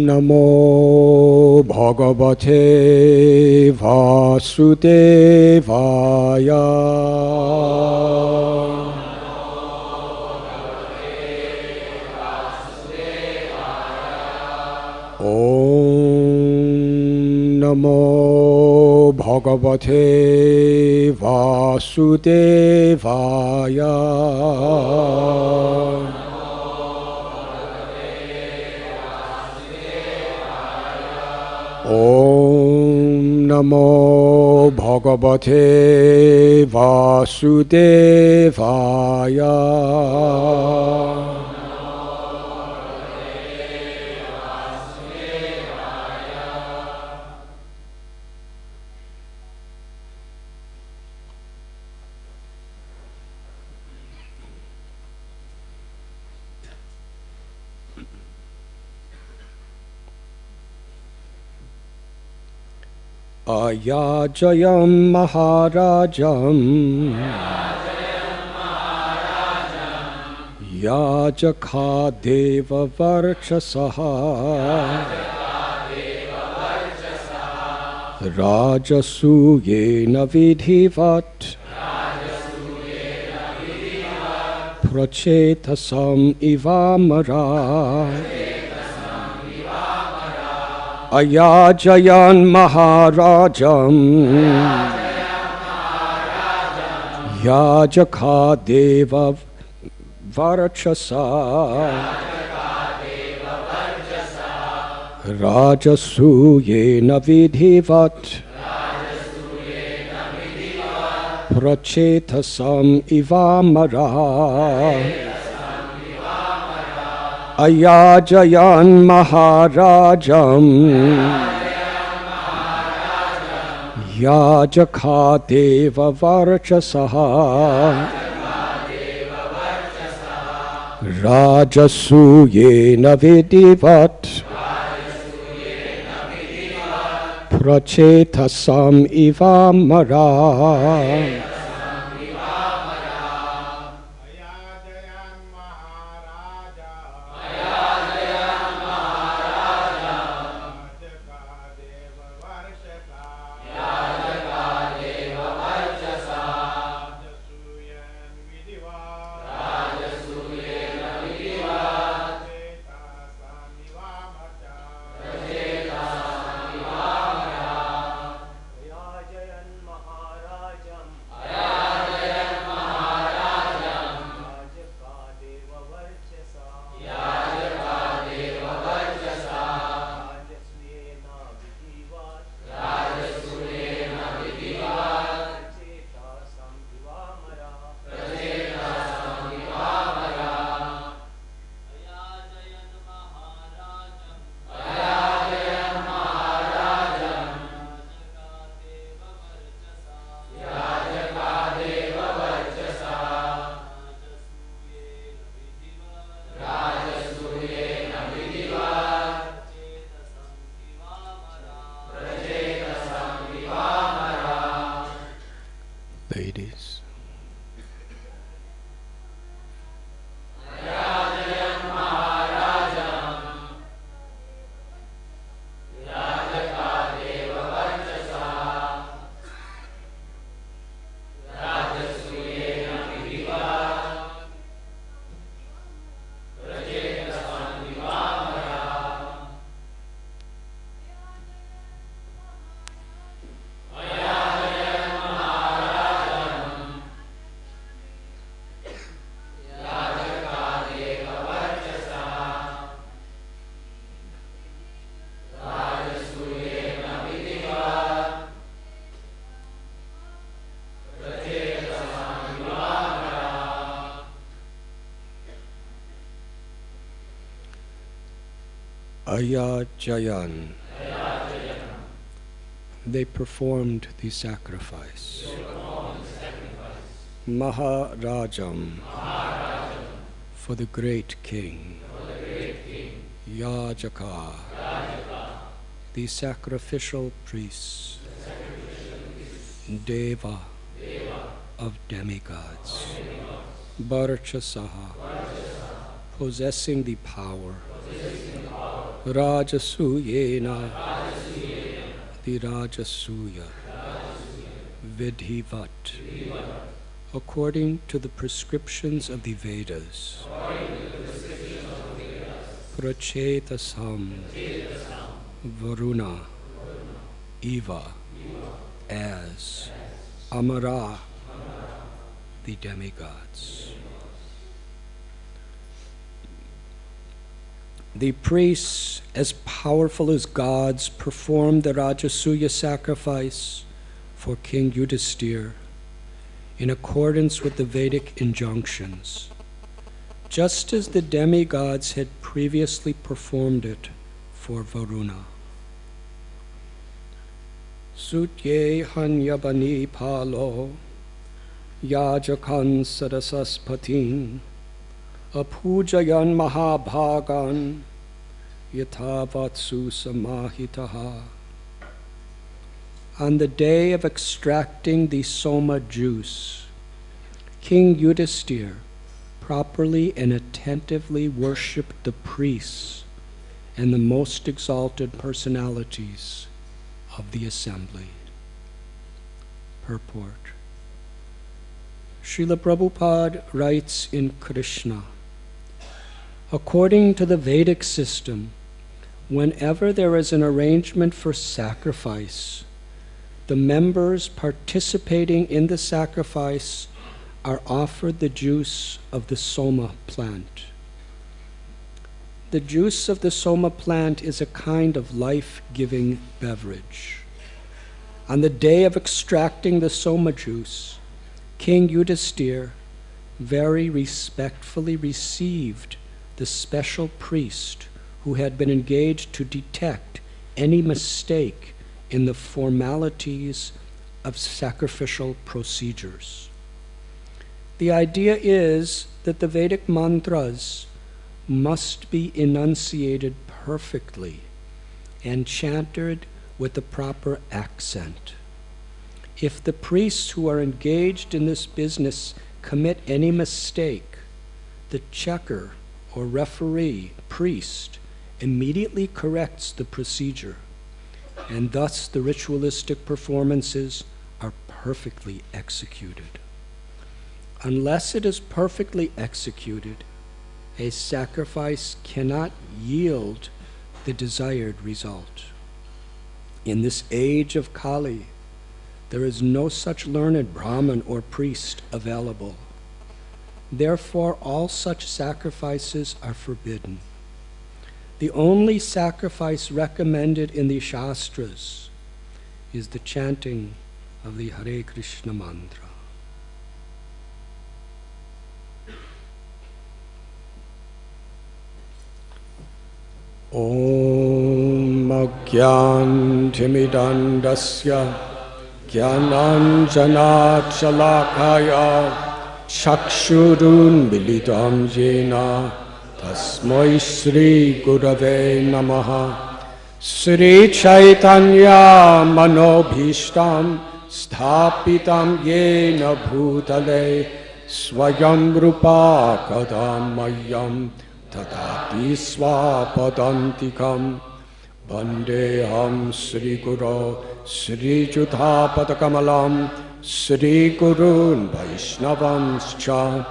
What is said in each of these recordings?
Namo Bhagavate Vasudevaya. Om Namo Bhagavate Vasudevaya. Om Namo Bhagavate Vasudevaya. Ayajayam Maharajam Yajaka Deva Varchasaha Rajasuyena Vidhivat Prachetasam Ivamara. Ayajayan Maharajam Yajaka Deva Varachasa Rajasuyena Vidhivat Prachetasam Ivamara. Ayajayan Maharajam Yajaka Deva Varchasaha Rajasuyena Vidhivat Prachetasam Ivamara. Ladies. Ayajayan. They performed the sacrifice. Maharajam. For the great king. Yajaka. The sacrificial priests. Deva. Of demigods. Barchasaha. Possessing the power Rajasuyena Virajasuya Vidhivat, according to the prescriptions of the Vedas. Prachetasam Varuna Eva, as Amara, the demigods. The priests, as powerful as gods, performed the Rajasuya sacrifice for King Yudhisthira in accordance with the Vedic injunctions, just as the demigods had previously performed it for Varuna. Sutye hanyabani palo yajakan sarasaspatin apujayan mahabhagan yathavatsu samahitaha. On the day of extracting the soma juice, King Yudhisthira properly and attentively worshipped the priests and the most exalted personalities of the assembly. Purport. Srila Prabhupada writes in Krishna, according to the Vedic system, whenever there is an arrangement for sacrifice, the members participating in the sacrifice are offered the juice of the soma plant. The juice of the soma plant is a kind of life-giving beverage. On the day of extracting the soma juice, King Yudhisthira very respectfully received the special priest who had been engaged to detect any mistake in the formalities of sacrificial procedures. The idea is that the Vedic mantras must be enunciated perfectly and chanted with the proper accent. If the priests who are engaged in this business commit any mistake, the checker or referee priest immediately corrects the procedure, and thus the ritualistic performances are perfectly executed. Unless it is perfectly executed, a sacrifice cannot yield the desired result. In this age of Kali, there is no such learned Brahmin or priest available. Therefore, all such sacrifices are forbidden. The only sacrifice recommended in the Shastras is the chanting of the Hare Krishna mantra. Om Agyantimidandasya Gyananjana Chalakaya Chakshurun Militam Jena Tasmai Sri Gurave Namaha. Sri Chaitanya Manobhishtam Sthapitam Yena Bhutale Swayam Rupa Kadamayam Tadati Swapadantikam. Vandeham Sri Guru Sri Judhapadakamalam Sri Gurun Vaishnavanscha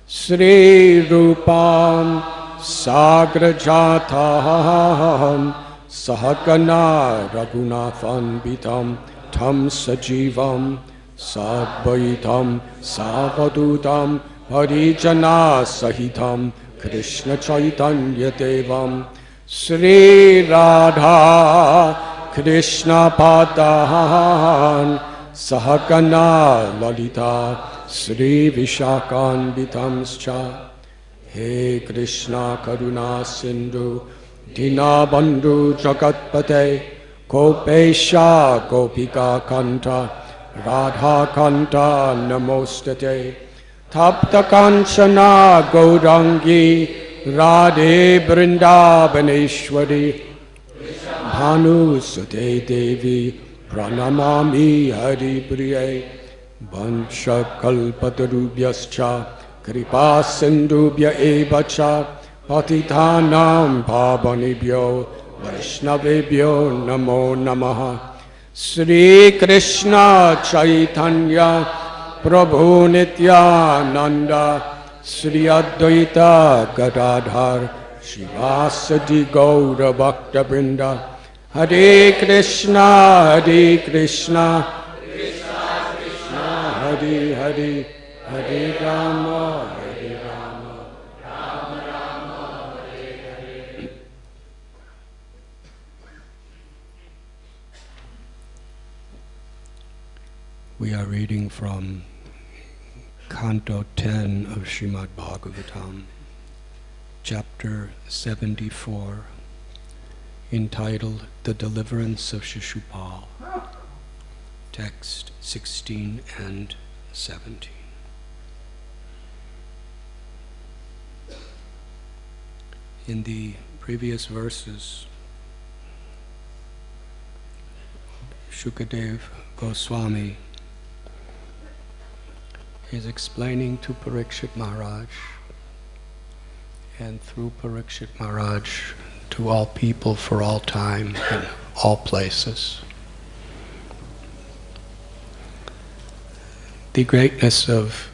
Sri Rupam Sagrajataham Sahagana Raghunathanbitam Tam Sajivam Sadvaitam Savadutam Harijana Sahitam Krishna Chaitanya Devam Sri Radha Krishna Padahan Sahagana Lalita Sri Vishakan Vitamscha. He Krishna Karuna Sindhu Dinabandhu Jagatpate Gopesha Gopika Kanta Radha Kanta Namostate Tapta Kanchana Gaurangi Radhe Vrindavaneshwari Bhanu Sute Devi Pranamami Hari Priye Vansha Kalpatarubhyascha Kripa Sindhubhya Evacha Patithanam Pavanibhyo Vaishnavebhyo Namo Namaha. Sri Krishna Chaitanya Prabhu Nityananda Sri Advaita Gadadhar Shivasati Gaura Bhakta Vrinda. Hare Krishna, Hare Krishna, Krishna Krishna, Hare Hare, Hare Rama, Hare Rama, Rama Rama, Hare Hare. We are reading from Canto 10 of Srimad Bhagavatam, Chapter 74, entitled The Deliverance of Shishupal, text 16 and 17. In the previous verses, Shukadev Goswami is explaining to Parikshit Maharaj, and through Parikshit Maharaj to all people for all time and all places, the greatness of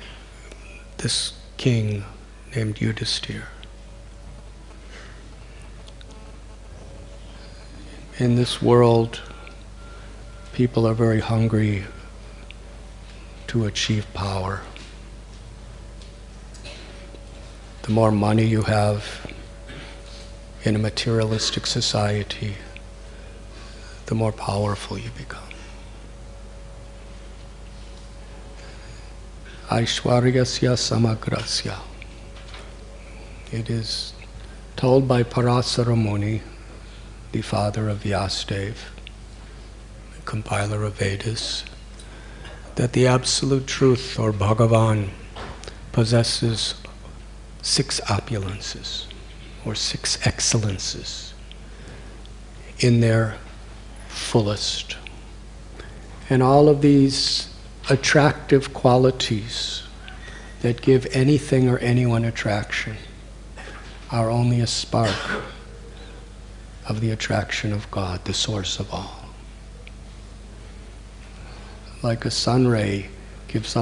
this king named Yudhisthira. In this world, people are very hungry to achieve power. The more money you have in a materialistic society, the more powerful you become. Aishwaryasya samagrasya. It is told by Parasara Muni, the father of Vyasadeva, the compiler of Vedas, that the Absolute Truth, or Bhagavan, possesses 6 opulences, or 6 excellences, in their fullest. And all of these attractive qualities that give anything or anyone attraction are only a spark of the attraction of God, the source of all. Like a sun ray gives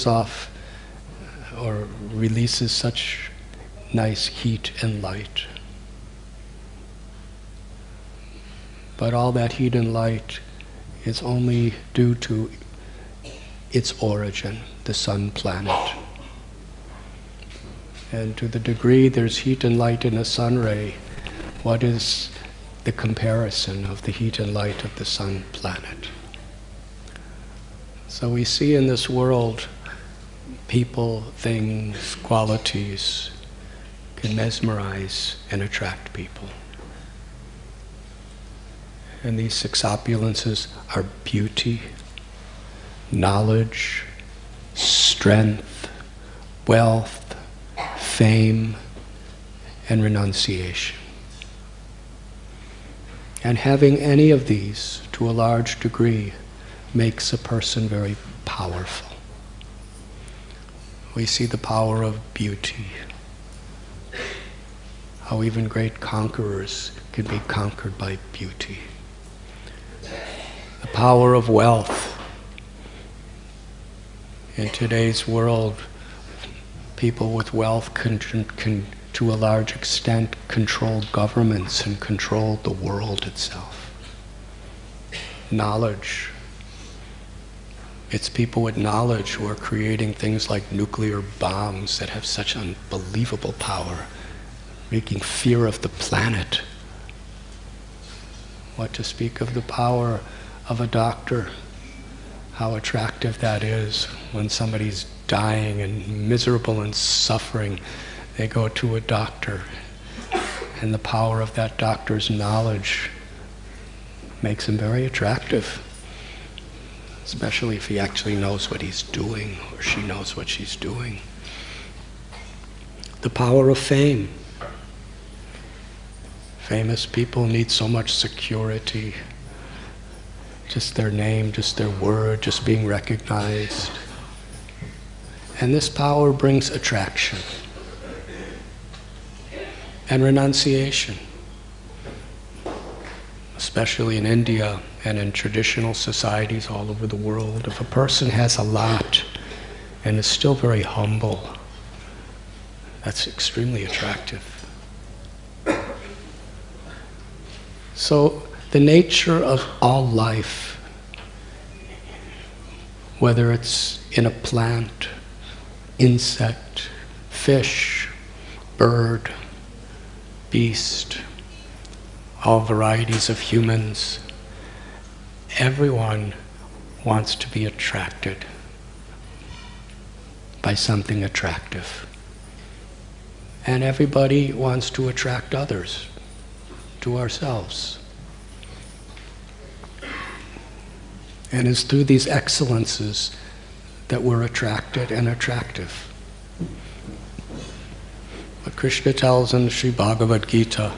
off or releases such nice heat and light. But all that heat and light is only due to its origin, the sun planet. And to the degree there's heat and light in a sun ray, what is the comparison of the heat and light of the sun planet? So we see in this world, people, things, qualities can mesmerize and attract people. And these 6 opulences are beauty, knowledge, strength, wealth, fame, and renunciation. And having any of these, to a large degree, makes a person very powerful. We see the power of beauty, how even great conquerors can be conquered by beauty. The power of wealth. In today's world, people with wealth can to a large extent control governments and control the world itself. Knowledge. It's people with knowledge who are creating things like nuclear bombs that have such unbelievable power, making fear of the planet. What to speak of the power of a doctor, how attractive that is when somebody's dying and miserable and suffering. They go to a doctor, and the power of that doctor's knowledge makes him very attractive. Especially if he actually knows what he's doing, or she knows what she's doing. The power of fame. Famous people need so much security. Just their name, just their word, just being recognized. And this power brings attraction and renunciation. especially in India and in traditional societies all over the world, if a person has a lot and is still very humble, that's extremely attractive. So the nature of all life, whether it's in a plant, insect, fish, bird, beast, all varieties of humans, everyone wants to be attracted by something attractive. And everybody wants to attract others to ourselves. And it's through these excellences that we're attracted and attractive. But Krishna tells in Sri Bhagavad Gita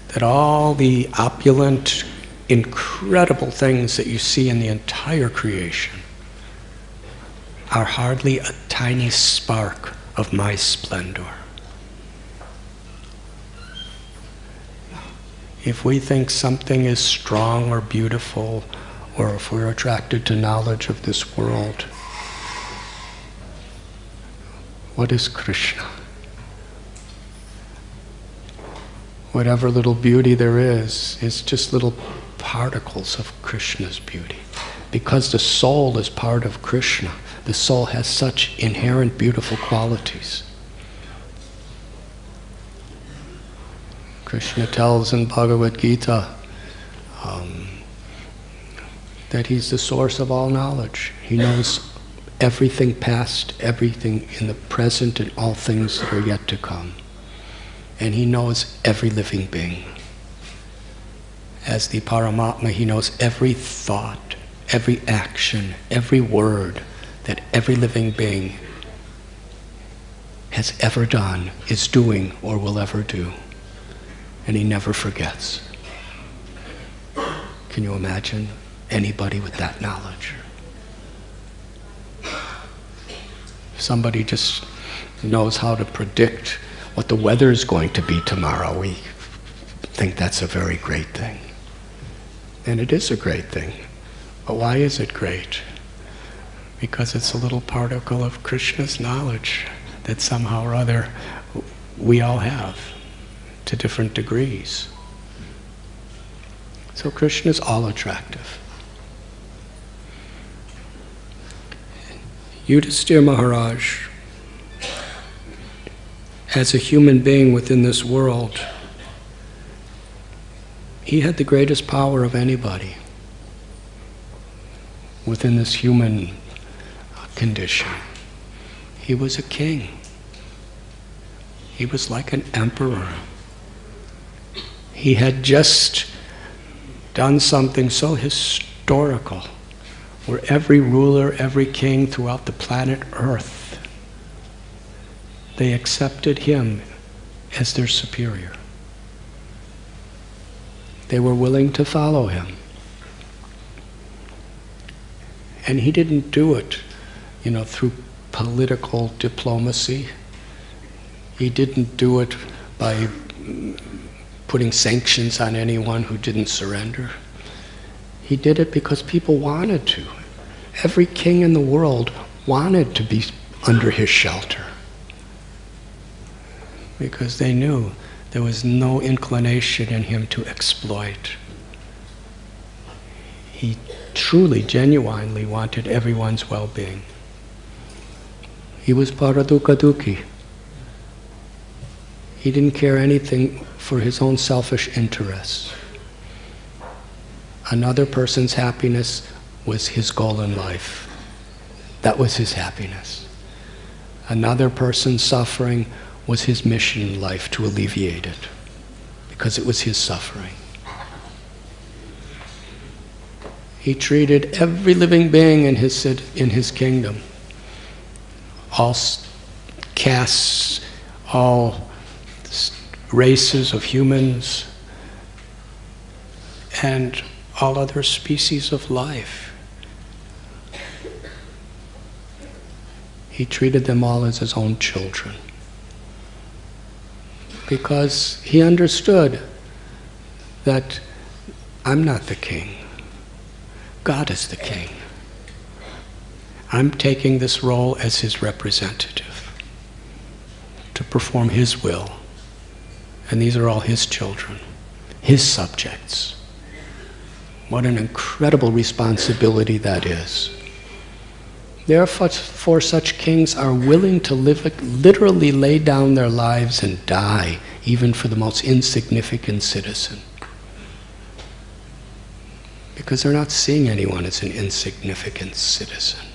that all the opulent, incredible things that you see in the entire creation are hardly a tiny spark of my splendor. If we think something is strong or beautiful, or if we're attracted to knowledge of this world, what is Krishna? Whatever little beauty there is just little particles of Krishna's beauty. Because the soul is part of Krishna, the soul has such inherent beautiful qualities. Krishna tells in Bhagavad Gita that he's the source of all knowledge. He knows everything past, everything in the present, and all things that are yet to come. And he knows every living being. As the Paramatma, he knows every thought, every action, every word that every living being has ever done, is doing, or will ever do. And he never forgets. Can you imagine anybody with that knowledge? Somebody just knows how to predict what the weather is going to be tomorrow. We think that's a very great thing. And it is a great thing. But why is it great? Because it's a little particle of Krishna's knowledge that somehow or other we all have to different degrees. So Krishna is all attractive. Yudhisthira Maharaj, as a human being within this world, he had the greatest power of anybody within this human condition. He was a king. He was like an emperor. He had just done something so historical, where every ruler, every king throughout the planet Earth, they accepted him as their superior. They were willing to follow him. And he didn't do it, through political diplomacy. He didn't do it by putting sanctions on anyone who didn't surrender. He did it because people wanted to. Every king in the world wanted to be under his shelter, because they knew there was no inclination in him to exploit. He truly, genuinely wanted everyone's well-being. He was paradukadukhi. He didn't care anything for his own selfish interests. Another person's happiness was his goal in life. That was his happiness. Another person's suffering was his mission in life, to alleviate it, because it was his suffering. He treated every living being in his kingdom, all castes, all races of humans, and all other species of life. He treated them all as his own children, because he understood that I'm not the king. God is the king. I'm taking this role as his representative to perform his will. And these are all his children, his subjects. What an incredible responsibility that is. Therefore, such kings are willing to literally lay down their lives and die, even for the most insignificant citizen. Because they're not seeing anyone as an insignificant citizen.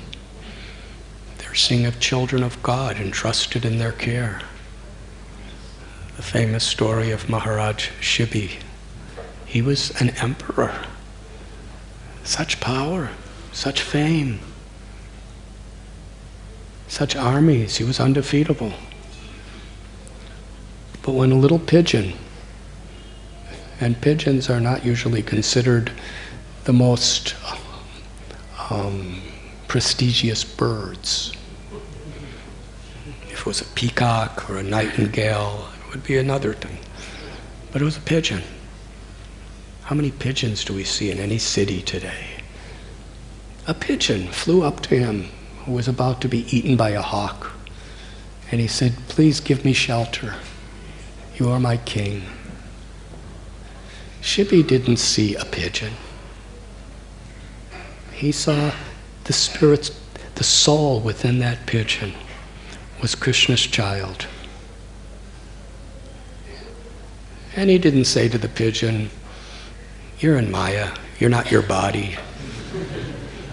They're seeing of children of God entrusted in their care. The famous story of Maharaj Shibi. He was an emperor. Such power, such fame, such armies. He was undefeatable. But when a little pigeon, and pigeons are not usually considered the most prestigious birds. If it was a peacock or a nightingale, it would be another thing. But it was a pigeon. How many pigeons do we see in any city today? A pigeon flew up to him who was about to be eaten by a hawk. And he said, "Please give me shelter. You are my king." Shibi didn't see a pigeon. He saw the spirit, the soul within that pigeon was Krishna's child. And he didn't say to the pigeon, "You're in Maya, you're not your body.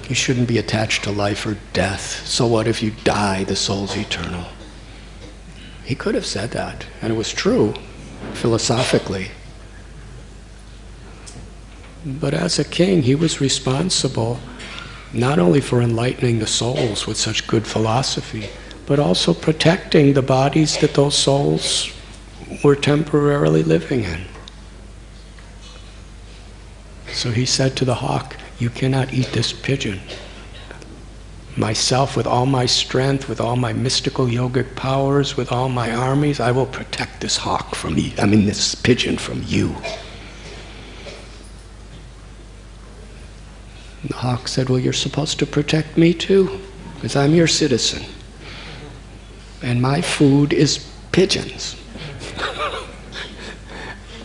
You shouldn't be attached to life or death. So what if you die, the soul's eternal." He could have said that, and it was true, philosophically. But as a king, he was responsible not only for enlightening the souls with such good philosophy, but also protecting the bodies that those souls were temporarily living in. So he said to the hawk, "You cannot eat this pigeon. Myself, with all my strength, with all my mystical yogic powers, with all my armies, I will protect this hawk from you. This pigeon from you." The hawk said, "Well, you're supposed to protect me too, because I'm your citizen. And my food is pigeons."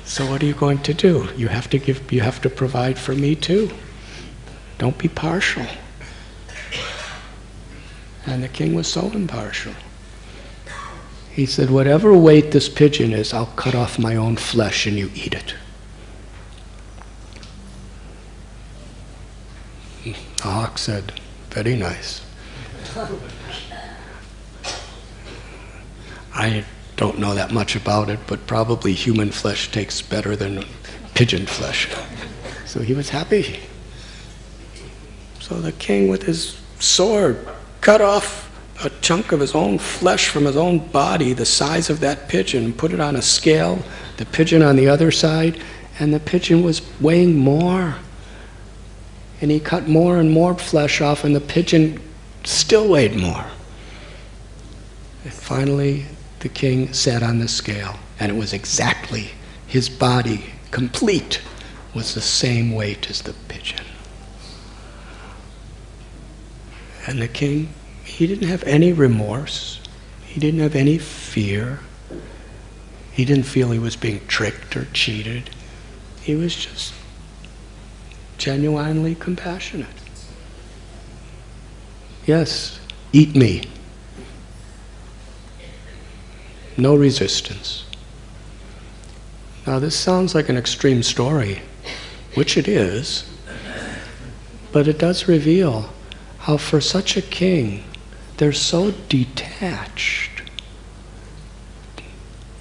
So what are you going to do? You have to provide for me too. Don't be partial. And the king was so impartial. He said, "Whatever weight this pigeon is, I'll cut off my own flesh and you eat it." The hawk said, "Very nice. I don't know that much about it, but probably human flesh tastes better than pigeon flesh." So he was happy. So the king, with his sword, cut off a chunk of his own flesh from his own body, the size of that pigeon, and put it on a scale, the pigeon on the other side, and the pigeon was weighing more. And he cut more and more flesh off, and the pigeon still weighed more. And finally, the king sat on the scale, and it was exactly, his body, complete, was the same weight as the pigeon. And the king, he didn't have any remorse. He didn't have any fear. He didn't feel he was being tricked or cheated. He was just genuinely compassionate. "Yes, eat me." No resistance. Now this sounds like an extreme story, which it is, but it does reveal how for such a king, they're so detached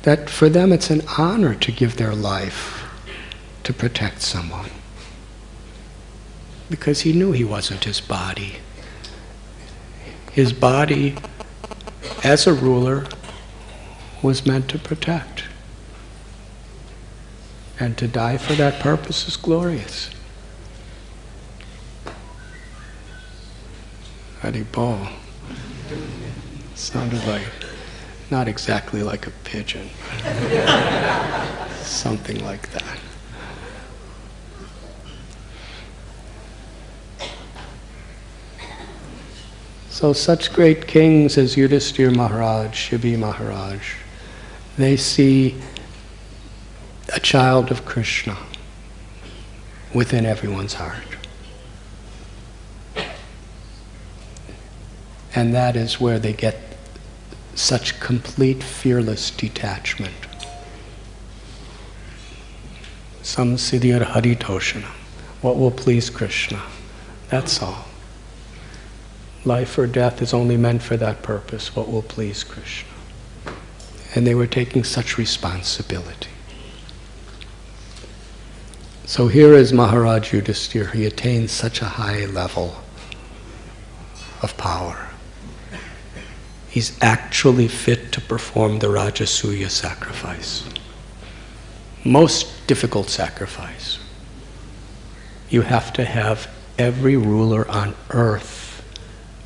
that for them it's an honor to give their life to protect someone. Because he knew he wasn't his body. His body, as a ruler, was meant to protect. And to die for that purpose is glorious. Haribol. Sounded like, not exactly like a pigeon. Something like that. So such great kings as Yudhisthira Maharaj, Shivi Maharaj, they see a child of Krishna within everyone's heart. And that is where they get such complete, fearless detachment. Samsiddhir Haritoshana. What will please Krishna? That's all. Life or death is only meant for that purpose. What will please Krishna? And they were taking such responsibility. So here is Maharaj Yudhisthira. He attained such a high level of power. He's actually fit to perform the Rajasuya sacrifice. Most difficult sacrifice. You have to have every ruler on earth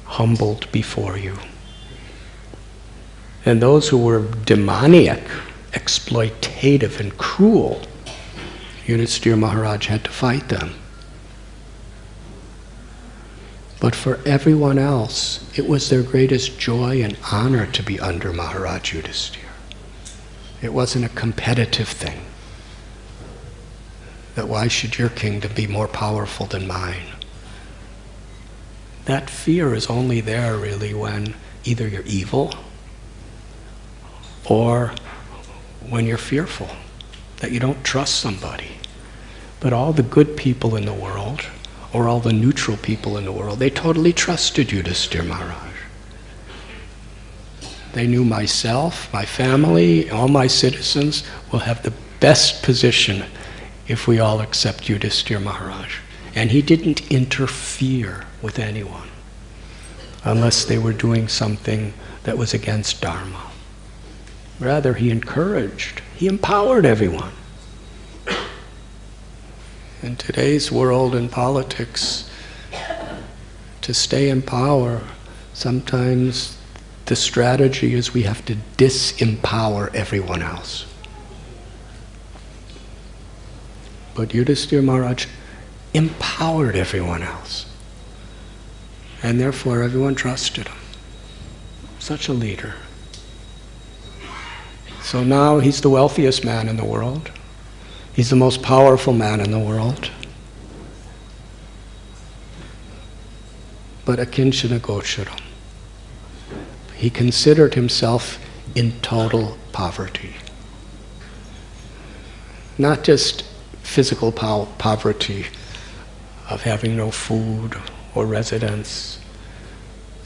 humbled before you. And those who were demoniac, exploitative, and cruel, Yudhisthira Maharaj had to fight them. But for everyone else, it was their greatest joy and honor to be under Maharaj Yudhisthira. It wasn't a competitive thing. That why should your kingdom be more powerful than mine? That fear is only there really when either you're evil or when you're fearful, that you don't trust somebody. But all the good people in the world, or all the neutral people in the world, they totally trusted Yudhisthira Maharaj. They knew myself, my family, all my citizens will have the best position if we all accept Yudhisthira Maharaj. And he didn't interfere with anyone unless they were doing something that was against Dharma. Rather, he encouraged, he empowered everyone. In today's world and politics, to stay in power, sometimes the strategy is we have to disempower everyone else. But Yudhisthira Maharaj empowered everyone else. And therefore everyone trusted him. Such a leader. So now he's the wealthiest man in the world. He's the most powerful man in the world. But akinchana gocharam. He considered himself in total poverty. Not just physical poverty of having no food or residence,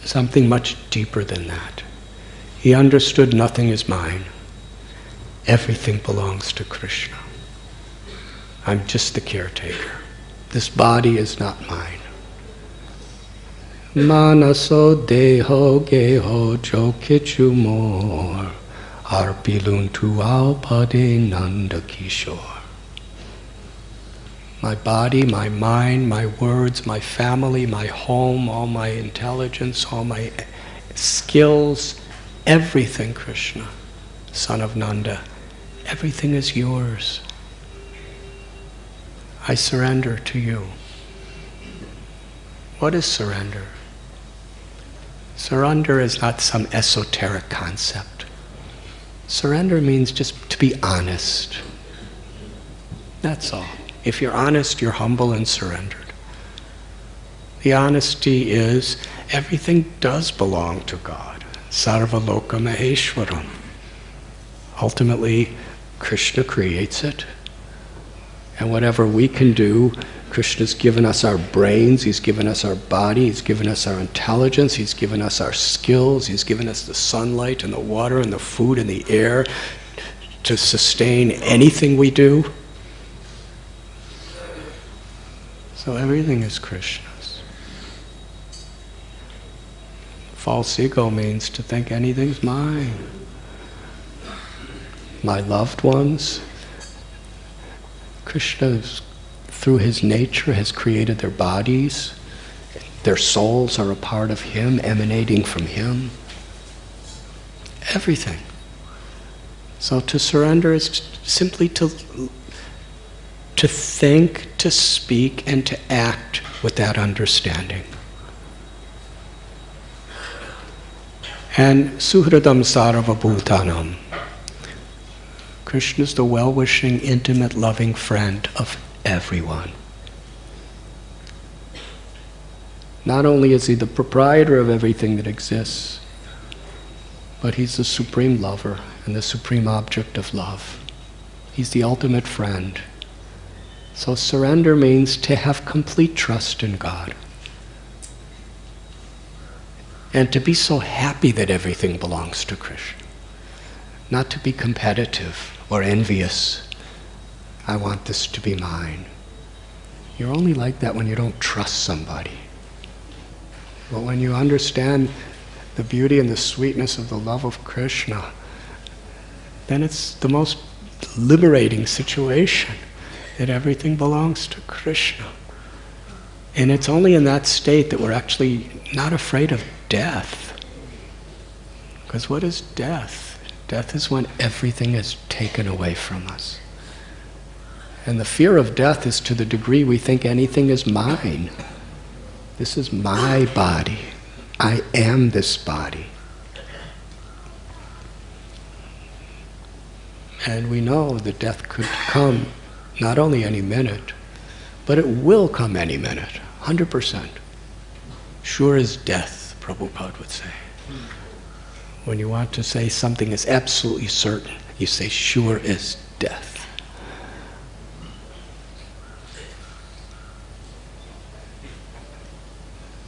something much deeper than that. He understood nothing is mine. Everything belongs to Krishna. I'm just the caretaker. This body is not mine. Manaso deho geho jo kichu more arpilun tu aupade nanda kishore. My body, my mind, my words, my family, my home, all my intelligence, all my skills, everything, Krishna, son of Nanda, everything is yours. I surrender to you. What is surrender? Surrender is not some esoteric concept. Surrender means just to be honest. That's all. If you're honest, you're humble and surrendered. The honesty is everything does belong to God. Sarva loka maheshwaram. Ultimately, Krishna creates it. And whatever we can do, Krishna's given us our brains, he's given us our body, he's given us our intelligence, he's given us our skills, he's given us the sunlight and the water and the food and the air to sustain anything we do. So everything is Krishna's. False ego means to think anything's mine. My loved ones, Krishna, through his nature, has created their bodies. Their souls are a part of him, emanating from him. Everything. So to surrender is simply to think, to speak, and to act with that understanding. And Suhradam Sarva Bhutanam. Krishna is the well-wishing, intimate, loving friend of everyone. Not only is he the proprietor of everything that exists, but he's the supreme lover and the supreme object of love. He's the ultimate friend. So surrender means to have complete trust in God. And to be so happy that everything belongs to Krishna. Not to be competitive or envious. I want this to be mine. You're only like that when you don't trust somebody. But when you understand the beauty and the sweetness of the love of Krishna, then it's the most liberating situation, that everything belongs to Krishna. And it's only in that state that we're actually not afraid of death. Because what is death? Death is when everything is taken away from us. And the fear of death is to the degree we think anything is mine. This is my body. I am this body. And we know that death could come not only any minute, but it will come any minute, 100%. Sure as death, Prabhupada would say. When you want to say something is absolutely certain, you say sure as death.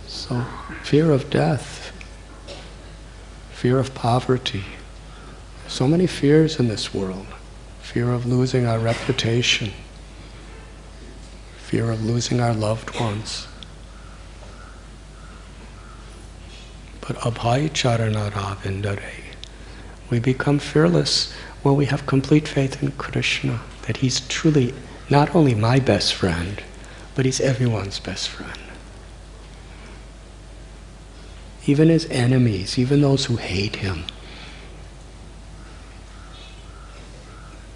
So, fear of death, fear of poverty, so many fears in this world. Fear of losing our reputation, fear of losing our loved ones. But abhay charanaravindaré, we become fearless when we have complete faith in Krishna, that he's truly not only my best friend, but he's everyone's best friend. Even his enemies, even those who hate him,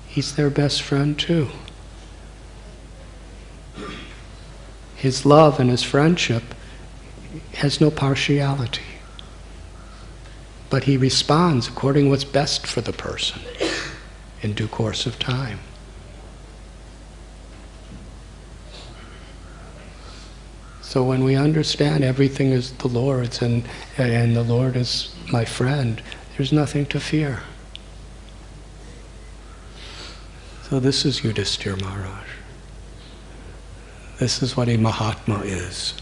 he's their best friend too. His love and his friendship has no partiality. But he responds according to what's best for the person in due course of time. So when we understand everything is the Lord's and the Lord is my friend, there's nothing to fear. So this is Yudhishthira Maharaj. This is what a Mahatma is.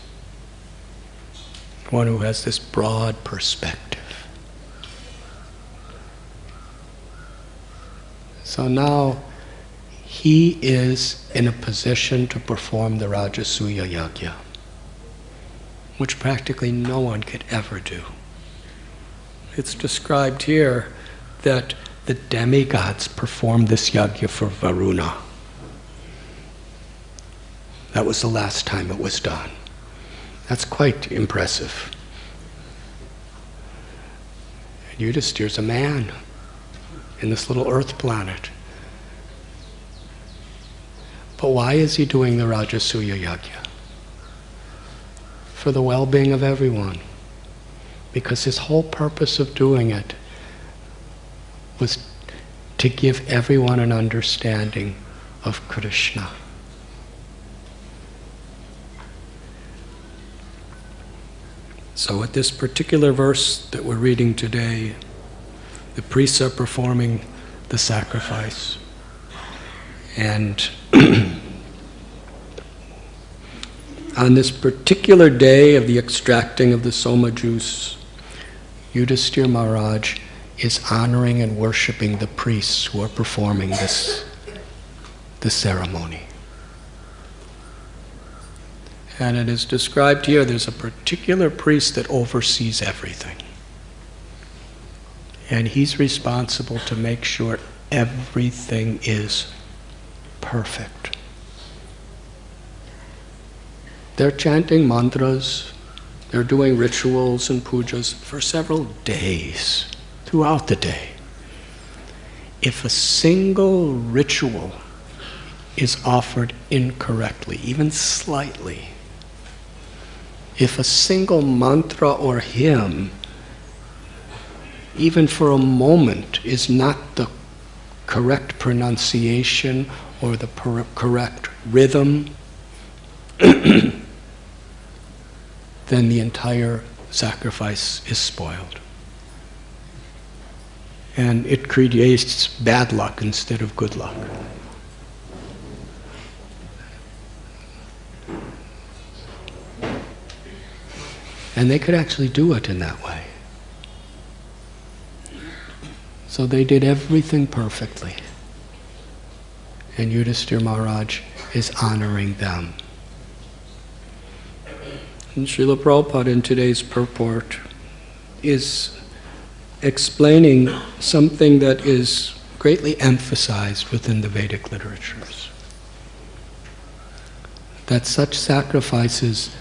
One who has this broad perspective. So now he is in a position to perform the Rajasuya Yajna, which practically no one could ever do. It's described here that the demigods performed this yajna for Varuna. That was the last time it was done. That's quite impressive. And Yudhishthira's a man in this little earth planet. But why is he doing the Rajasuya Yajna? For the well-being of everyone. Because his whole purpose of doing it was to give everyone an understanding of Krishna. So at this particular verse that we're reading today, the priests are performing the sacrifice. And on this particular day of the extracting of the soma juice, Yudhishthira Maharaj is honoring and worshiping the priests who are performing this ceremony. And it is described here, there's a particular priest that oversees everything. And he's responsible to make sure everything is perfect. They're chanting mantras, they're doing rituals and pujas for several days, throughout the day. If a single ritual is offered incorrectly, even slightly, if a single mantra or hymn even for a moment, is not the correct pronunciation or the correct rhythm, then the entire sacrifice is spoiled. And it creates bad luck instead of good luck. And they could actually do it in that way. So they did everything perfectly. And Yudhishthira Maharaj is honoring them. And Srila Prabhupada in today's purport is explaining something that is greatly emphasized within the Vedic literatures. That such sacrifices,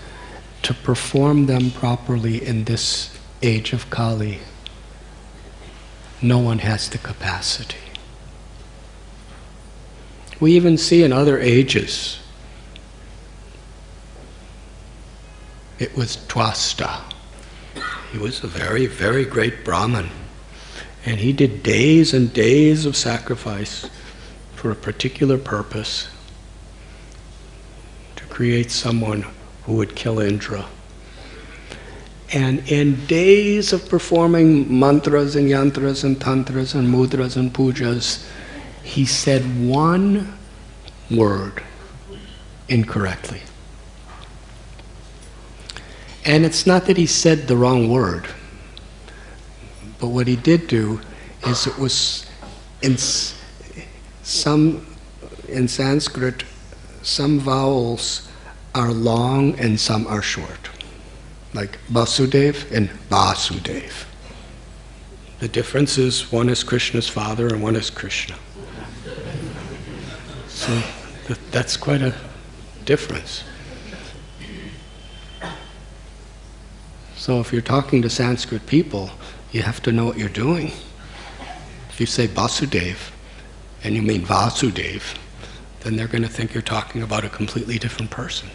to perform them properly in this age of Kali, no one has the capacity. We even see in other ages, it was Twasta. He was a very, very great Brahmin. And he did days and days of sacrifice for a particular purpose, to create someone who would kill Indra. And in days of performing mantras and yantras and tantras and mudras and pujas, he said one word incorrectly. And it's not that he said the wrong word, but what he did do is, it was in Sanskrit, some vowels are long and some are short, like Vasudev and Vasudev. The difference is one is Krishna's father and one is Krishna. So that's quite a difference. So if you're talking to Sanskrit people, you have to know what you're doing. If you say Vasudev and you mean Vasudev, then they're going to think you're talking about a completely different person.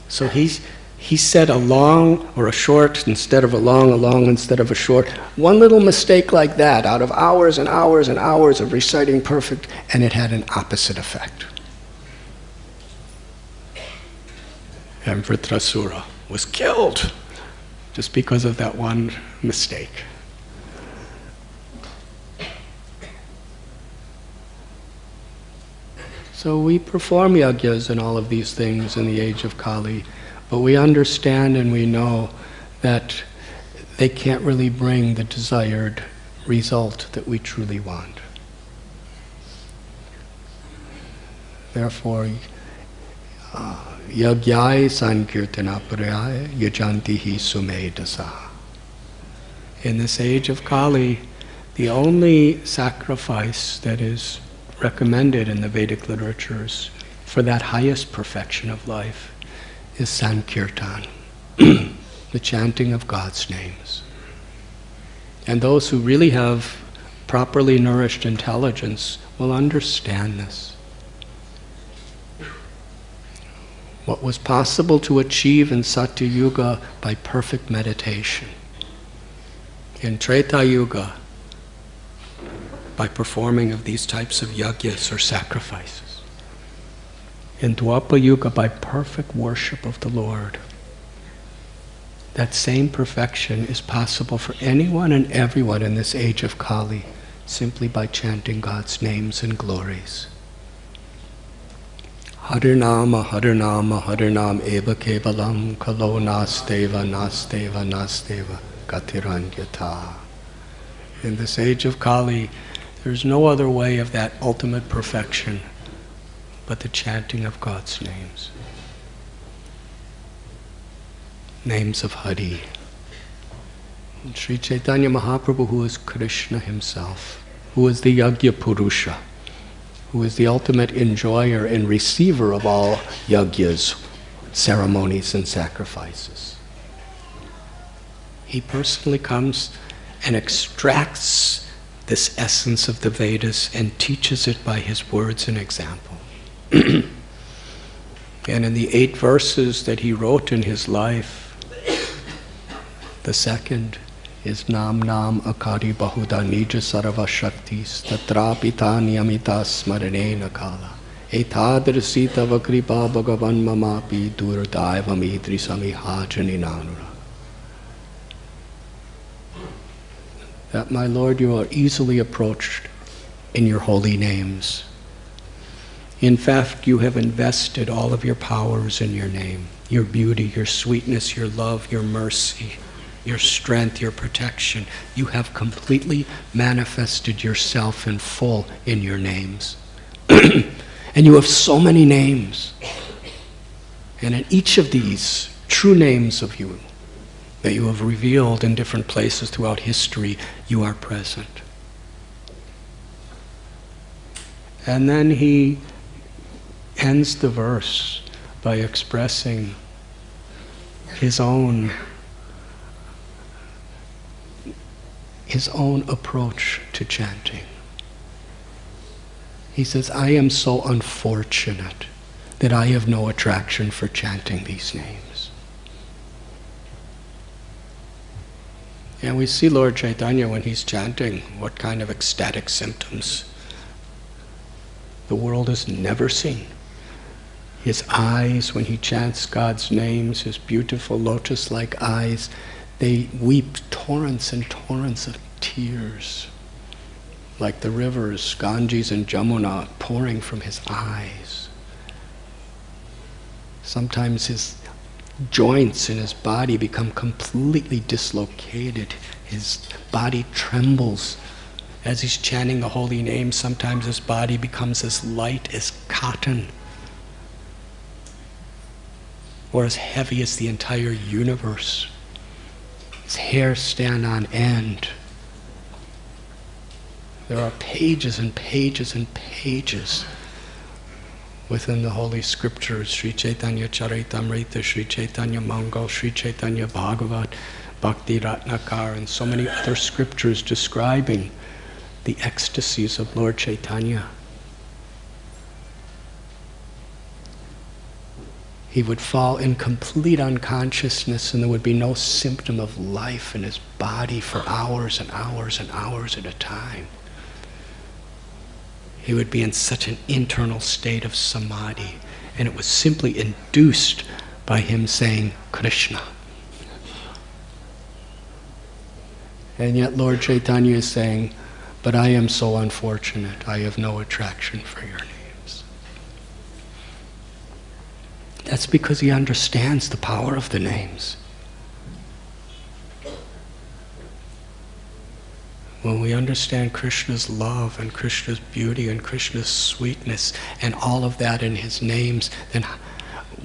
So he said a long or a short instead of a long instead of a short. One little mistake like that, out of hours and hours and hours of reciting perfect, and it had an opposite effect. And Vritrasura was killed just because of that one mistake. So we perform yajnas and all of these things in the age of Kali, but we understand and we know that they can't really bring the desired result that we truly want. Therefore, Yagyai Sankirtana Parayaya Yajantihi Sumedasa. In this age of Kali, the only sacrifice that is recommended in the Vedic literatures for that highest perfection of life is Sankirtan, the chanting of God's names. And those who really have properly nourished intelligence will understand this. What was possible to achieve in Satya Yuga by perfect meditation, in Treta Yuga, by performing of these types of yajnas or sacrifices, in Dwapara Yuga by perfect worship of the Lord. That same perfection is possible for anyone and everyone in this age of Kali, simply by chanting God's names and glories. Harinama, Harinama, Harinam eva kevalam kalo nasteva, nasteva, nasteva, gatiranyata. In this age of Kali, there's no other way of that ultimate perfection but the chanting of God's names. Names of Hari. And Sri Chaitanya Mahaprabhu, who is Krishna himself, who is the Yajna Purusha, who is the ultimate enjoyer and receiver of all yajnas, ceremonies and sacrifices. He personally comes and extracts this essence of the Vedas and teaches it by his words and example. And in the 8 verses that he wrote in his life, the second His nam akari bahuda nija sarva shaktis tatrapita niyamita smarane nakala. Etadrasita vakripa bhagavan mamapi durdaivam idrisami hajani nanura. That, my Lord, you are easily approached in your holy names. In fact, you have invested all of your powers in your name, your beauty, your sweetness, your love, your mercy, your strength, your protection. You have completely manifested yourself in full in your names. And you have so many names. And in each of these true names of you that you have revealed in different places throughout history, you are present. And then he ends the verse by expressing his own approach to chanting. He says, I am so unfortunate that I have no attraction for chanting these names. And we see Lord Chaitanya when he's chanting, what kind of ecstatic symptoms the world has never seen. His eyes, when he chants God's names, his beautiful lotus-like eyes, they weep torrents and torrents of tears, like the rivers, Ganges and Jamuna, pouring from his eyes. Sometimes his joints in his body become completely dislocated. His body trembles as he's chanting the holy name. Sometimes his body becomes as light as cotton, or as heavy as the entire universe. His hair stand on end. There are pages and pages and pages within the Holy Scriptures, Sri Chaitanya Charitamrita, Sri Chaitanya Mangal, Sri Chaitanya Bhagavat, Bhakti Ratnakar, and so many other scriptures describing the ecstasies of Lord Chaitanya. He would fall in complete unconsciousness, and there would be no symptom of life in his body for hours and hours and hours at a time. He would be in such an internal state of samadhi, and it was simply induced by him saying Krishna. And yet Lord Chaitanya is saying, but I am so unfortunate, I have no attraction for your names. That's because he understands the power of the names. When we understand Krishna's love and Krishna's beauty and Krishna's sweetness and all of that in his names, then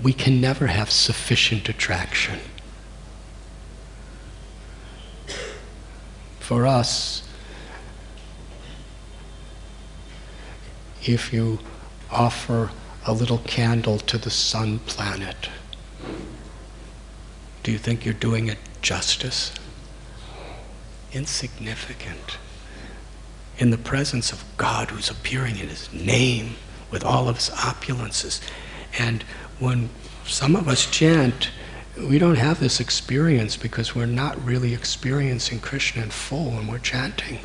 we can never have sufficient attraction. For us, if you offer a little candle to the sun planet, do you think you're doing it justice? Insignificant. In the presence of God who's appearing in his name with all of his opulences. And when some of us chant, we don't have this experience because we're not really experiencing Krishna in full when we're chanting.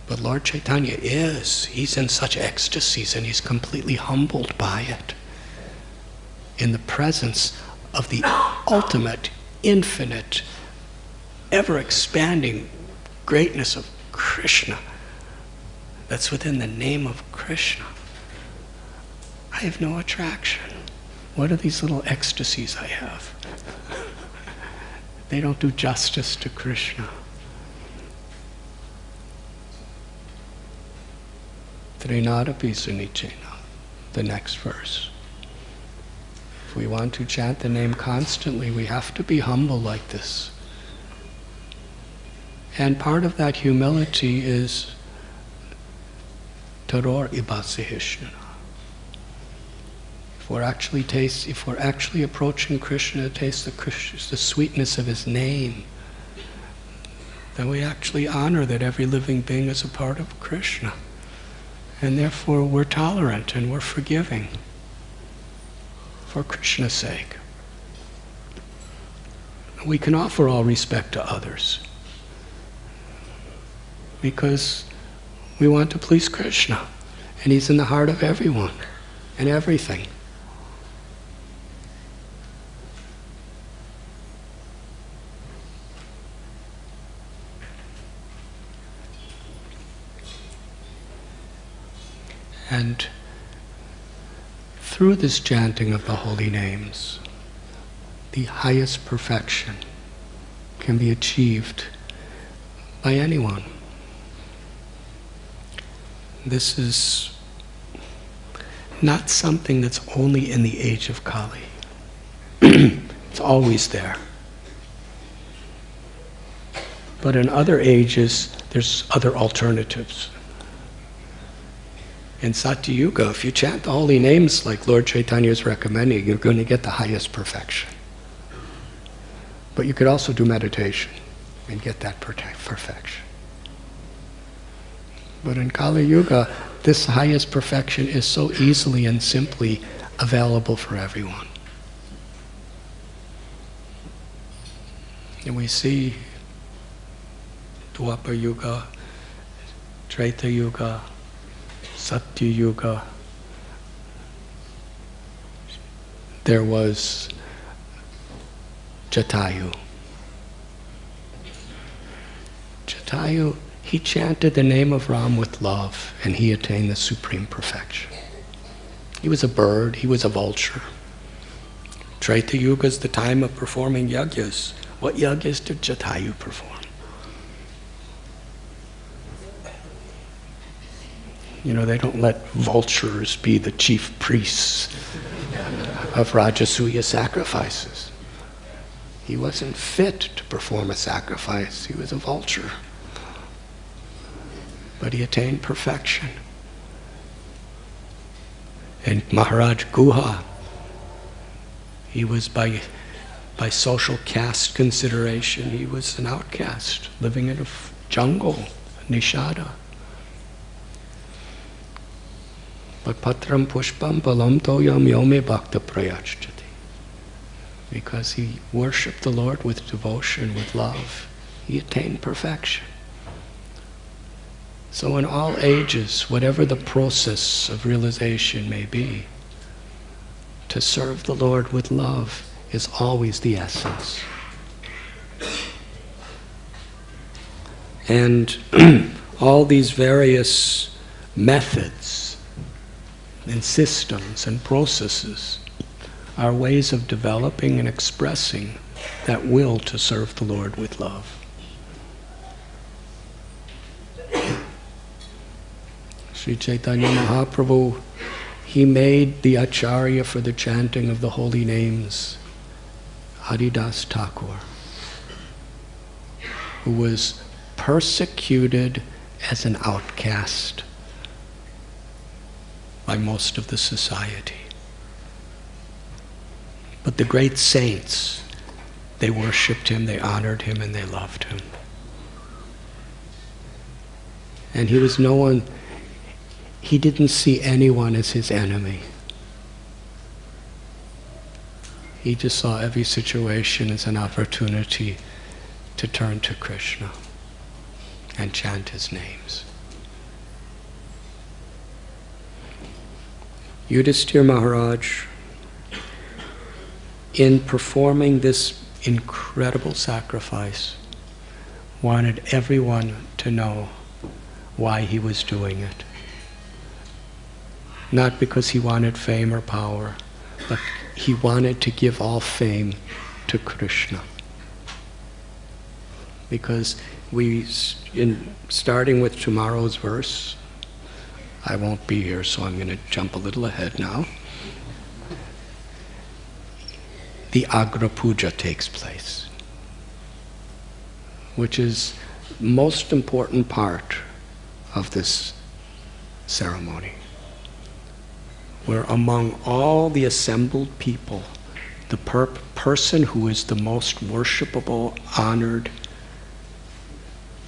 But Lord Chaitanya is. He's in such ecstasies and he's completely humbled by it. In the presence of the ultimate, infinite, ever-expanding greatness of Krishna that's within the name of Krishna, I have no attraction. What are these little ecstasies I have? They don't do justice to Krishna. Trinadapi sunichena, the next verse. If we want to chant the name constantly, we have to be humble like this. And part of that humility is taror ibasihishnana. If we're actually approaching Krishna to taste the sweetness of his name, then we actually honor that every living being is a part of Krishna. And therefore we're tolerant and we're forgiving for Krishna's sake. We can offer all respect to others because we want to please Krishna, and He's in the heart of everyone and everything. And through this chanting of the holy names, the highest perfection can be achieved by anyone. This is not something that's only in the age of Kali. It's always there. But in other ages, there's other alternatives. In Satyuga, if you chant the holy names like Lord Chaitanya is recommending, you're going to get the highest perfection. But you could also do meditation and get that perfection. But in Kali Yuga, this highest perfection is so easily and simply available for everyone. And we see Dwapar Yuga, Treta Yuga, Satya Yuga. There was Jatayu. Jatayu, he chanted the name of Ram with love, and he attained the supreme perfection. He was a bird, he was a vulture. Treta Yuga is the time of performing yagyas. What yagyas did Jatayu perform? You know, they don't let vultures be the chief priests of Rajasuya sacrifices. He wasn't fit to perform a sacrifice. He was a vulture. But he attained perfection. And Maharaj Guha, he was by social caste consideration, he was an outcast, living in a jungle, nishada. But patram pushpam palam toyam yome bhakta prayachati. Because he worshipped the Lord with devotion, with love, he attained perfection. So in all ages, whatever the process of realization may be, to serve the Lord with love is always the essence. And all these various methods and systems and processes are ways of developing and expressing that will to serve the Lord with love. Sri Chaitanya Mahaprabhu, he made the Acharya for the chanting of the holy names, Haridas Thakur, who was persecuted as an outcast by most of the society. But the great saints, they worshipped him, they honored him, and they loved him. And he was no one, he didn't see anyone as his enemy. He just saw every situation as an opportunity to turn to Krishna and chant his names. Yudhishthira Maharaj, in performing this incredible sacrifice, wanted everyone to know why he was doing it. Not because he wanted fame or power, but he wanted to give all fame to Krishna. Because starting with tomorrow's verse, I won't be here, so I'm going to jump a little ahead now. The Agra Puja takes place, which is the most important part of this ceremony, where among all the assembled people, the person who is the most worshipable, honored,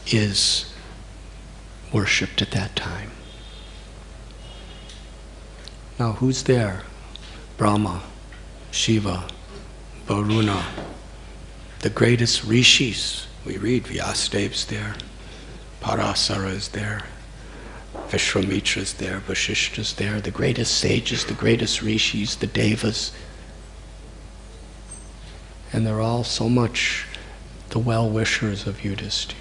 is worshipped at that time. Now who's there? Brahma, Shiva, Varuna, the greatest rishis. We read Vyasadev's there, Parasara is there, Vishwamitra's there, Vasishta's there, the greatest sages, the greatest rishis, the devas. And they're all so much the well-wishers of Yudhisthira.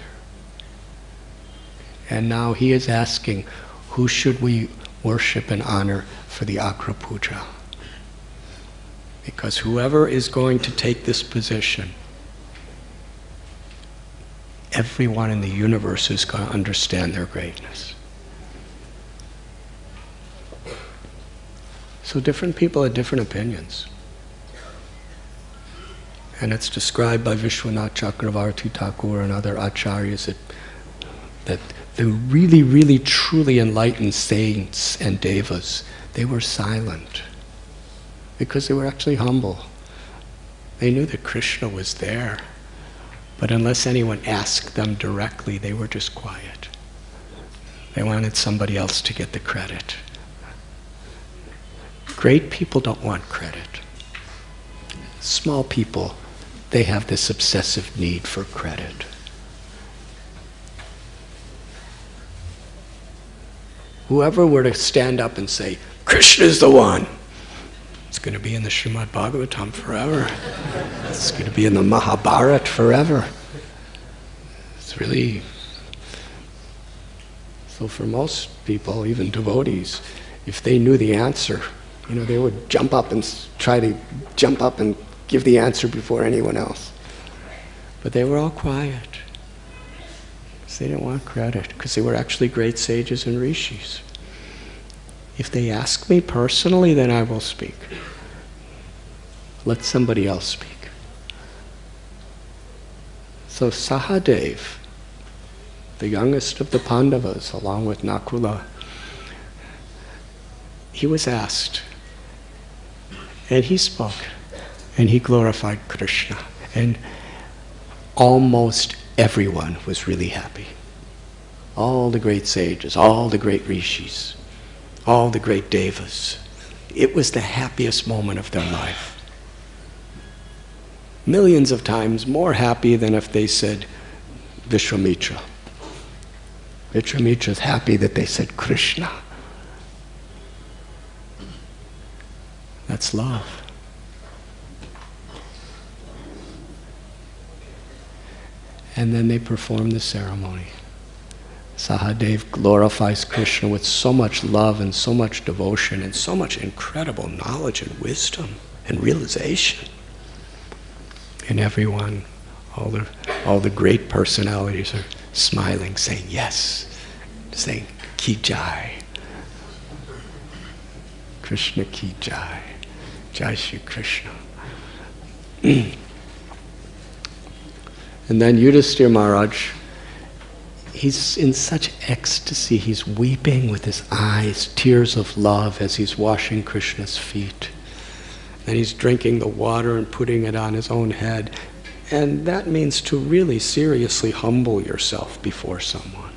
And now he is asking, who should we worship and honor for the Agra Puja? Because whoever is going to take this position, everyone in the universe is going to understand their greatness. So different people have different opinions. And it's described by Vishwanath Chakravarti Thakur and other acharyas that the really, really, truly enlightened saints and devas, they were silent because they were actually humble. They knew that Krishna was there, but unless anyone asked them directly, they were just quiet. They wanted somebody else to get the credit. Great people don't want credit. Small people, they have this obsessive need for credit. Whoever were to stand up and say, Krishna is the one, it's going to be in the Srimad Bhagavatam forever. It's going to be in the Mahabharata forever. It's really... So for most people, even devotees, if they knew the answer, they would jump up and try to jump up and give the answer before anyone else. But they were all quiet. Because they didn't want credit, because they were actually great sages and rishis. If they ask me personally, then I will speak. Let somebody else speak. So Sahadev, the youngest of the Pandavas, along with Nakula, he was asked, and he spoke, and he glorified Krishna, and almost everyone was really happy. All the great sages, all the great rishis, all the great devas. It was the happiest moment of their life. Millions of times more happy than if they said Vishwamitra. Vishwamitra is happy that they said Krishna. That's love. And then they perform the ceremony. Sahadev glorifies Krishna with so much love and so much devotion and so much incredible knowledge and wisdom and realization. And everyone, all the great personalities are smiling, saying yes, saying Ki Jai. Krishna Ki Jai. Jai Shri Krishna. And then Yudhisthira Maharaj, he's in such ecstasy, he's weeping with his eyes, tears of love as he's washing Krishna's feet. And he's drinking the water and putting it on his own head. And that means to really seriously humble yourself before someone.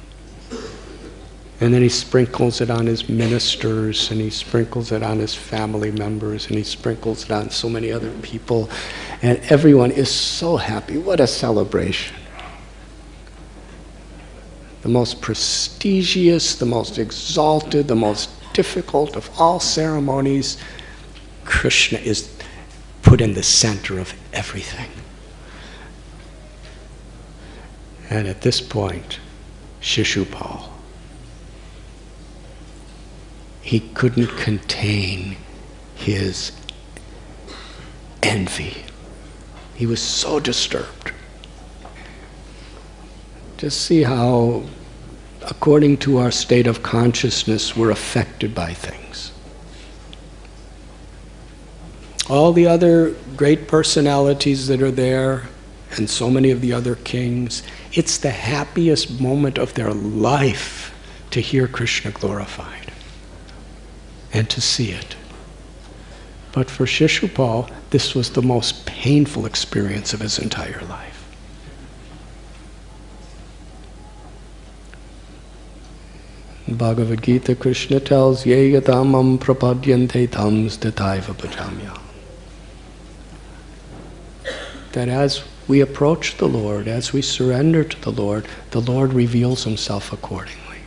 And then he sprinkles it on his ministers, and he sprinkles it on his family members, and he sprinkles it on so many other people. And everyone is so happy. What a celebration. The most prestigious, the most exalted, the most difficult of all ceremonies, Krishna is put in the center of everything. And at this point, Shishupal, he couldn't contain his envy. He was so disturbed. Just see how, according to our state of consciousness, we're affected by things. All the other great personalities that are there, and so many of the other kings, it's the happiest moment of their life to hear Krishna glorified and to see it. But for Shishupal, this was the most painful experience of his entire life. In Bhagavad Gita, Krishna tells, Ye yatamam prapadyante tam stataiva bhajamya. That as we approach the Lord, as we surrender to the Lord reveals himself accordingly.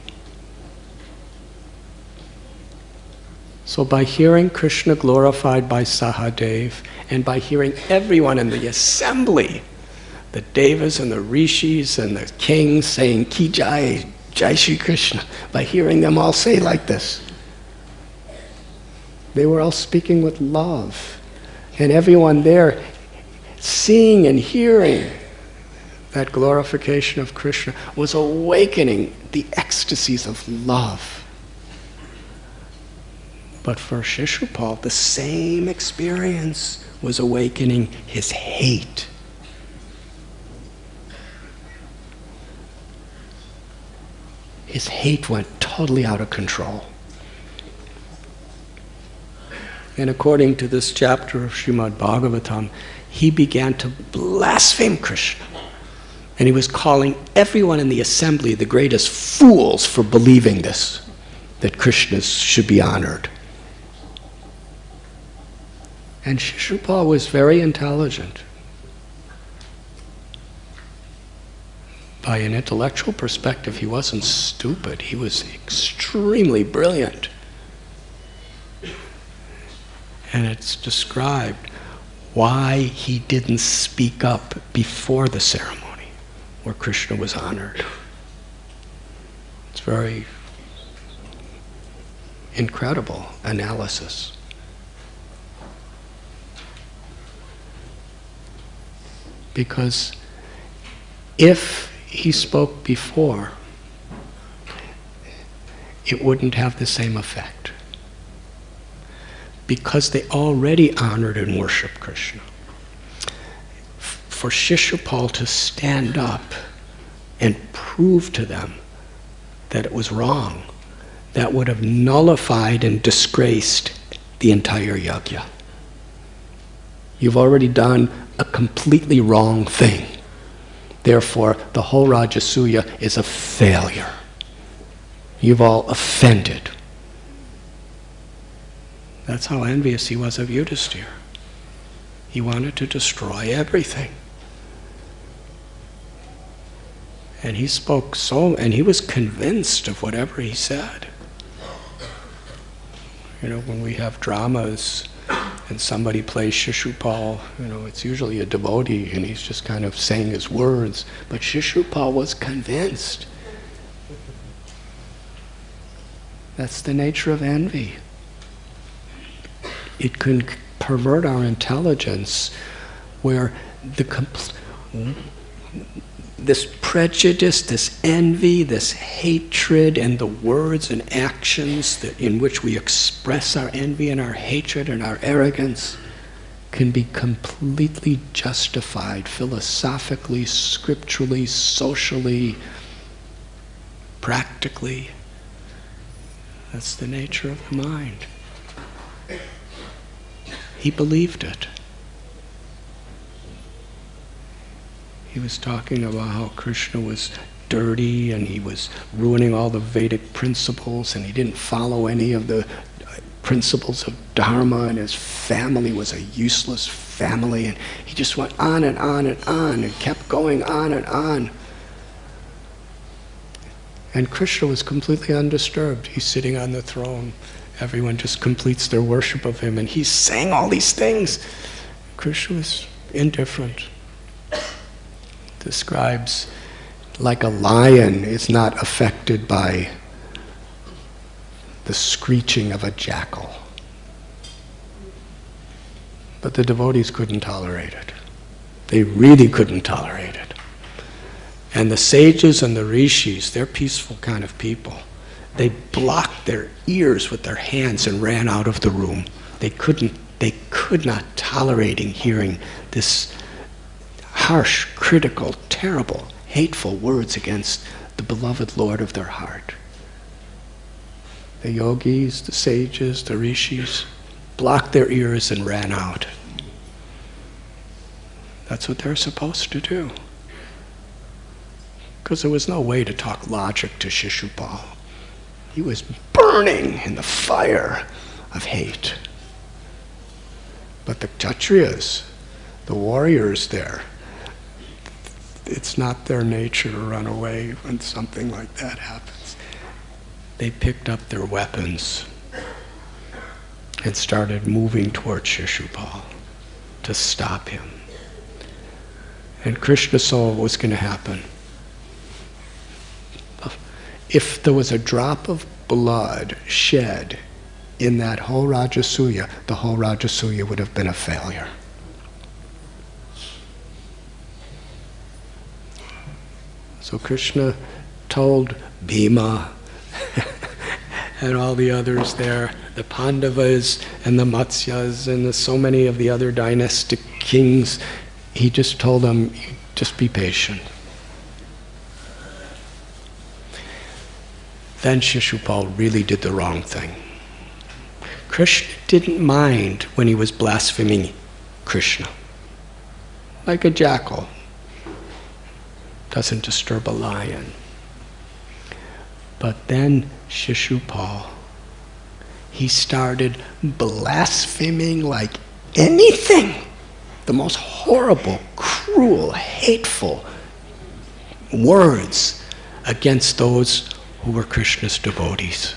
So by hearing Krishna glorified by Sahadev, and by hearing everyone in the assembly, the devas and the rishis and the kings saying Ki Jai, Jai Shri Krishna, by hearing them all say like this, they were all speaking with love. And everyone there seeing and hearing that glorification of Krishna was awakening the ecstasies of love. But for Shishupal, the same experience was awakening his hate. His hate went totally out of control. And according to this chapter of Srimad Bhagavatam, he began to blaspheme Krishna. And he was calling everyone in the assembly the greatest fools for believing this, that Krishna should be honored. And Shishupal was very intelligent. By an intellectual perspective, he wasn't stupid. He was extremely brilliant. And it's described why he didn't speak up before the ceremony where Krishna was honored. It's very incredible analysis. Because if he spoke before, it wouldn't have the same effect. Because they already honored and worshiped Krishna. For Shishupal to stand up and prove to them that it was wrong, that would have nullified and disgraced the entire yajna. You've already done a completely wrong thing. Therefore, the whole Rajasuya is a failure. You've all offended. That's how envious he was of Yudhisthira. He wanted to destroy everything. And he spoke and he was convinced of whatever he said. You know, when we have dramas and somebody plays Shishupal, you know, it's usually a devotee and he's just kind of saying his words. But Shishupal was convinced. That's the nature of envy. It can pervert our intelligence where this prejudice, this envy, this hatred, and the words and actions in which we express our envy and our hatred and our arrogance can be completely justified philosophically, scripturally, socially, practically. That's the nature of the mind. He believed it. He was talking about how Krishna was dirty and he was ruining all the Vedic principles and he didn't follow any of the principles of Dharma and his family was a useless family, and he just went on and on and on and kept going on and on. And Krishna was completely undisturbed. He's sitting on the throne. Everyone just completes their worship of him and he's saying all these things. Krishna was indifferent. Describes like a lion is not affected by the screeching of a jackal. But the devotees couldn't tolerate it. They really couldn't tolerate it. And the sages and the rishis, they're peaceful kind of people. They blocked their ears with their hands and ran out of the room. They could not tolerate hearing this harsh, critical, terrible, hateful words against the beloved Lord of their heart. The yogis, the sages, the rishis blocked their ears and ran out. That's what they're supposed to do. Because there was no way to talk logic to Shishupal. He was burning in the fire of hate. But the Kshatriyas, the warriors there, it's not their nature to run away when something like that happens. They picked up their weapons and started moving towards Shishupal to stop him. And Krishna saw what was going to happen. If there was a drop of blood shed in that whole Rajasuya, the whole Rajasuya would have been a failure. So Krishna told Bhima and all the others there, the Pandavas and the Matsyas and so many of the other dynastic kings, he just told them, just be patient. Then Shishupal really did the wrong thing. Krishna didn't mind when he was blaspheming Krishna. Like a jackal doesn't disturb a lion. But then Shishupal, he started blaspheming like anything. The most horrible, cruel, hateful words against those who were Krishna's devotees,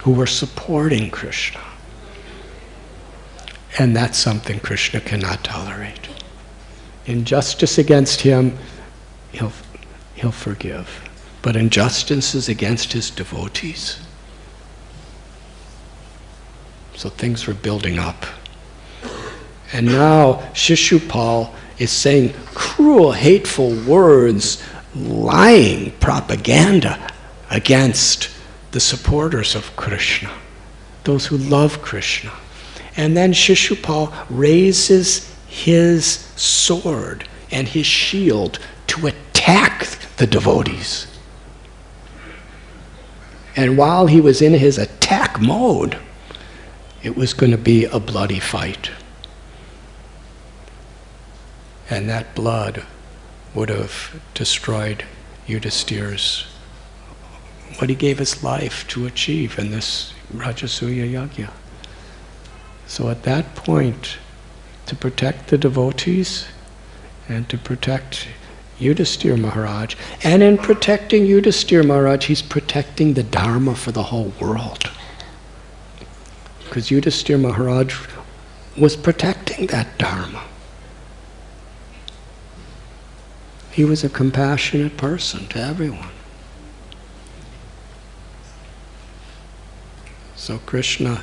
who were supporting Krishna. And that's something Krishna cannot tolerate. Injustice against him, he'll forgive. But injustices against his devotees? So things were building up. And now Shishupal is saying cruel, hateful words, lying propaganda against the supporters of Krishna, those who love Krishna. And then Shishupal raises his sword and his shield to attack the devotees. And while he was in his attack mode, it was going to be a bloody fight. And that blood would have destroyed Yudhisthira's, what he gave his life to achieve in this Rajasuya Yajna. So at that point, to protect the devotees and to protect Yudhisthira Maharaj, and in protecting Yudhisthira Maharaj, he's protecting the Dharma for the whole world. Because Yudhisthira Maharaj was protecting that Dharma. He was a compassionate person to everyone. So Krishna,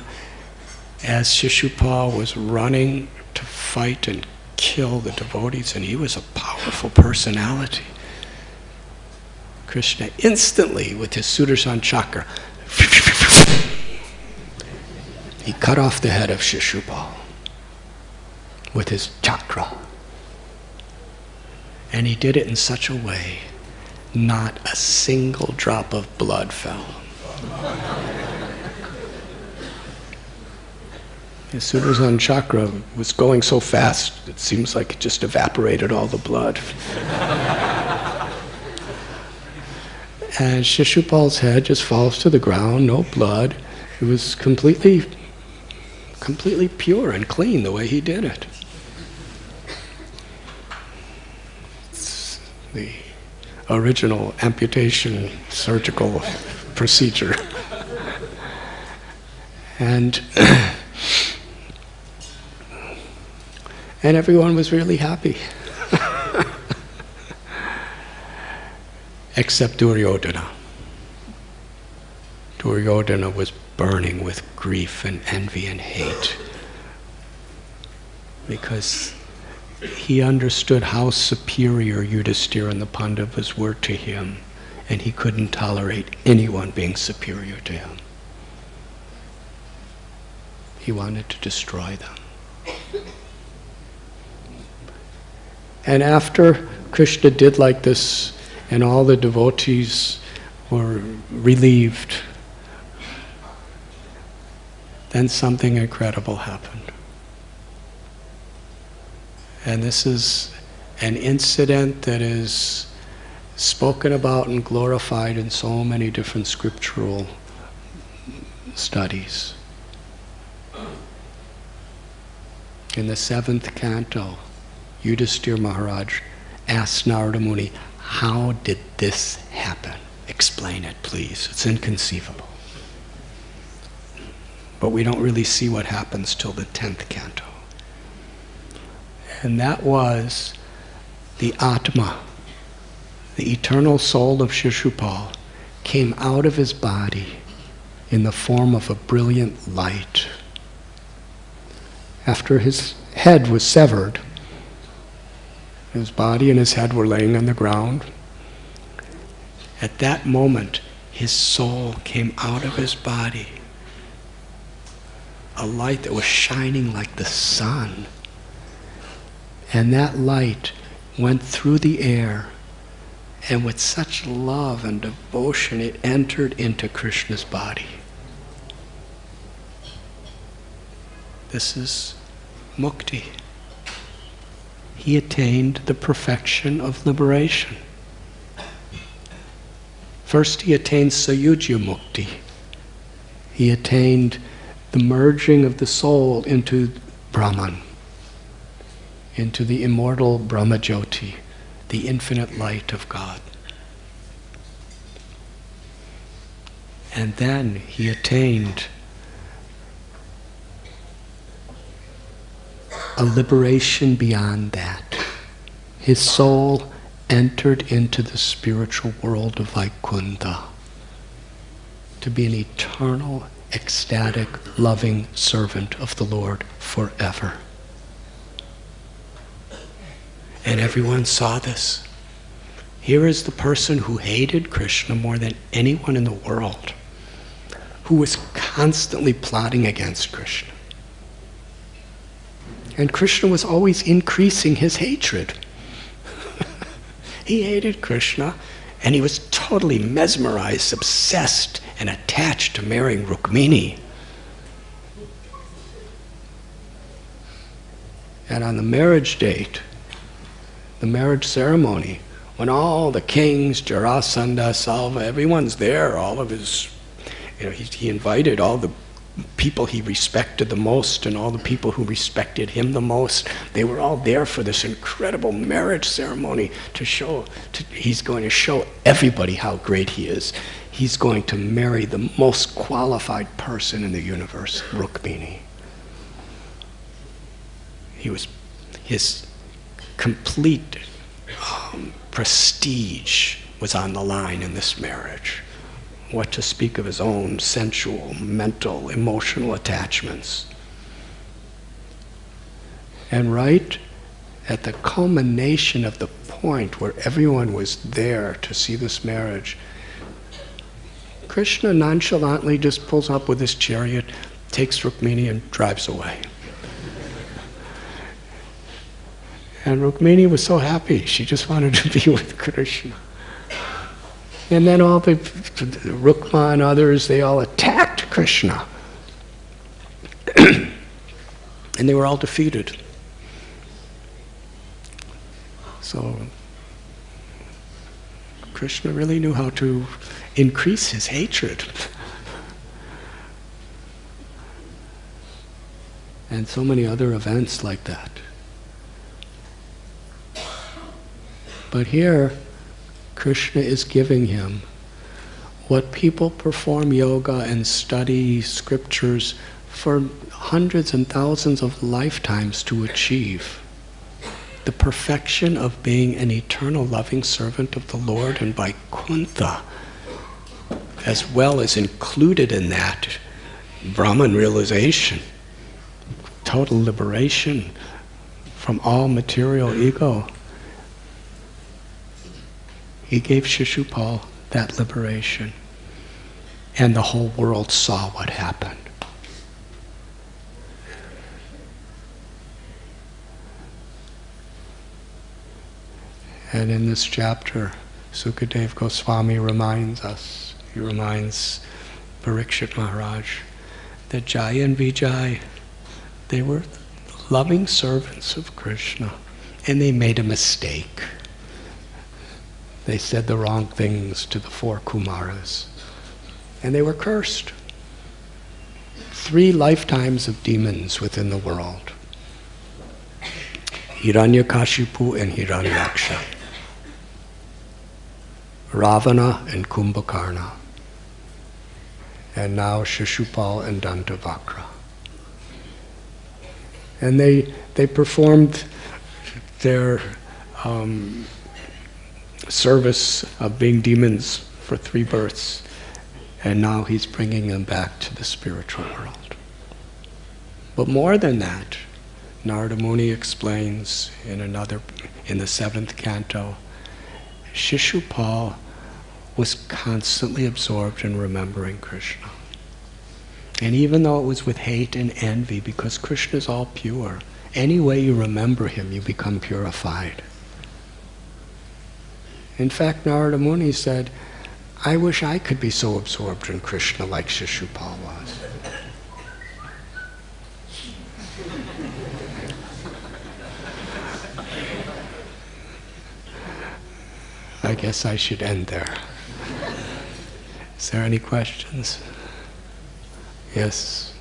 as Shishupal was running to fight and kill the devotees, and he was a powerful personality, Krishna instantly, with his Sudarshan chakra, he cut off the head of Shishupal with his chakra. And he did it in such a way, not a single drop of blood fell. His Sudarshan chakra was going so fast, it seems like it just evaporated all the blood. And Shishupal's head just falls to the ground, no blood. It was completely pure and clean the way he did it. It's the original amputation surgical procedure. And everyone was really happy. Except Duryodhana. Duryodhana was burning with grief and envy and hate because he understood how superior Yudhisthira and the Pandavas were to him, and he couldn't tolerate anyone being superior to him. He wanted to destroy them. And after Krishna did like this, and all the devotees were relieved, then something incredible happened. And this is an incident that is spoken about and glorified in so many different scriptural studies. In the 7th canto, Yudhisthira Maharaj asked Narada Muni, how did this happen? Explain it, please. It's inconceivable. But we don't really see what happens till the 10th canto. And that was the Atma, the eternal soul of Shishupal, came out of his body in the form of a brilliant light. After his head was severed, his body and his head were laying on the ground. At that moment, his soul came out of his body, a light that was shining like the sun. And that light went through the air, and with such love and devotion, it entered into Krishna's body. This is mukti. He attained the perfection of liberation. First, he attained Sayujya Mukti. He attained the merging of the soul into Brahman, into the immortal Brahmajyoti, the infinite light of God. And then he attained a liberation beyond that. His soul entered into the spiritual world of Vaikuntha to be an eternal, ecstatic, loving servant of the Lord forever. And everyone saw this. Here is the person who hated Krishna more than anyone in the world, who was constantly plotting against Krishna. And Krishna was always increasing his hatred. He hated Krishna, and he was totally mesmerized, obsessed, and attached to marrying Rukmini. And on the marriage date, the marriage ceremony, when all the kings, Jarasandha, Salva, everyone's there, all of his, he invited all the people he respected the most and all the people who respected him the most. They were all there for this incredible marriage ceremony he's going to show everybody how great he is. He's going to marry the most qualified person in the universe, Rukmini. His complete prestige was on the line in this marriage. What to speak of his own sensual, mental, emotional attachments. And right at the culmination of the point where everyone was there to see this marriage, Krishna nonchalantly just pulls up with his chariot, takes Rukmini and drives away. And Rukmini was so happy, she just wanted to be with Krishna. And then all the Rukma and others, they all attacked Krishna. And they were all defeated. So Krishna really knew how to increase his hatred. And so many other events like that. But here, Krishna is giving him what people perform yoga and study scriptures for hundreds and thousands of lifetimes to achieve. The perfection of being an eternal loving servant of the Lord and Vaikuntha, as well as included in that Brahman realization, total liberation from all material ego. He gave Shishupal that liberation, and the whole world saw what happened. And in this chapter, Sukadeva Goswami reminds us, he reminds Parikshit Maharaj, that Jaya and Vijay, they were loving servants of Krishna, and they made a mistake. They said the wrong things to the 4 Kumaras, and they were cursed. 3 lifetimes of demons within the world. Hiranyakashipu and Hiranyaksha. Ravana and Kumbhakarna, and now Shishupal and Dantavakra. And they performed their service of being demons for 3 births, and now he's bringing them back to the spiritual world. But more than that, Narada Muni explains in the 7th canto, Shishupal was constantly absorbed in remembering Krishna. And even though it was with hate and envy, because Krishna is all pure, any way you remember him, you become purified. In fact, Narada Muni said, I wish I could be so absorbed in Krishna like Shishupal was. I guess I should end there. Is there any questions? Yes.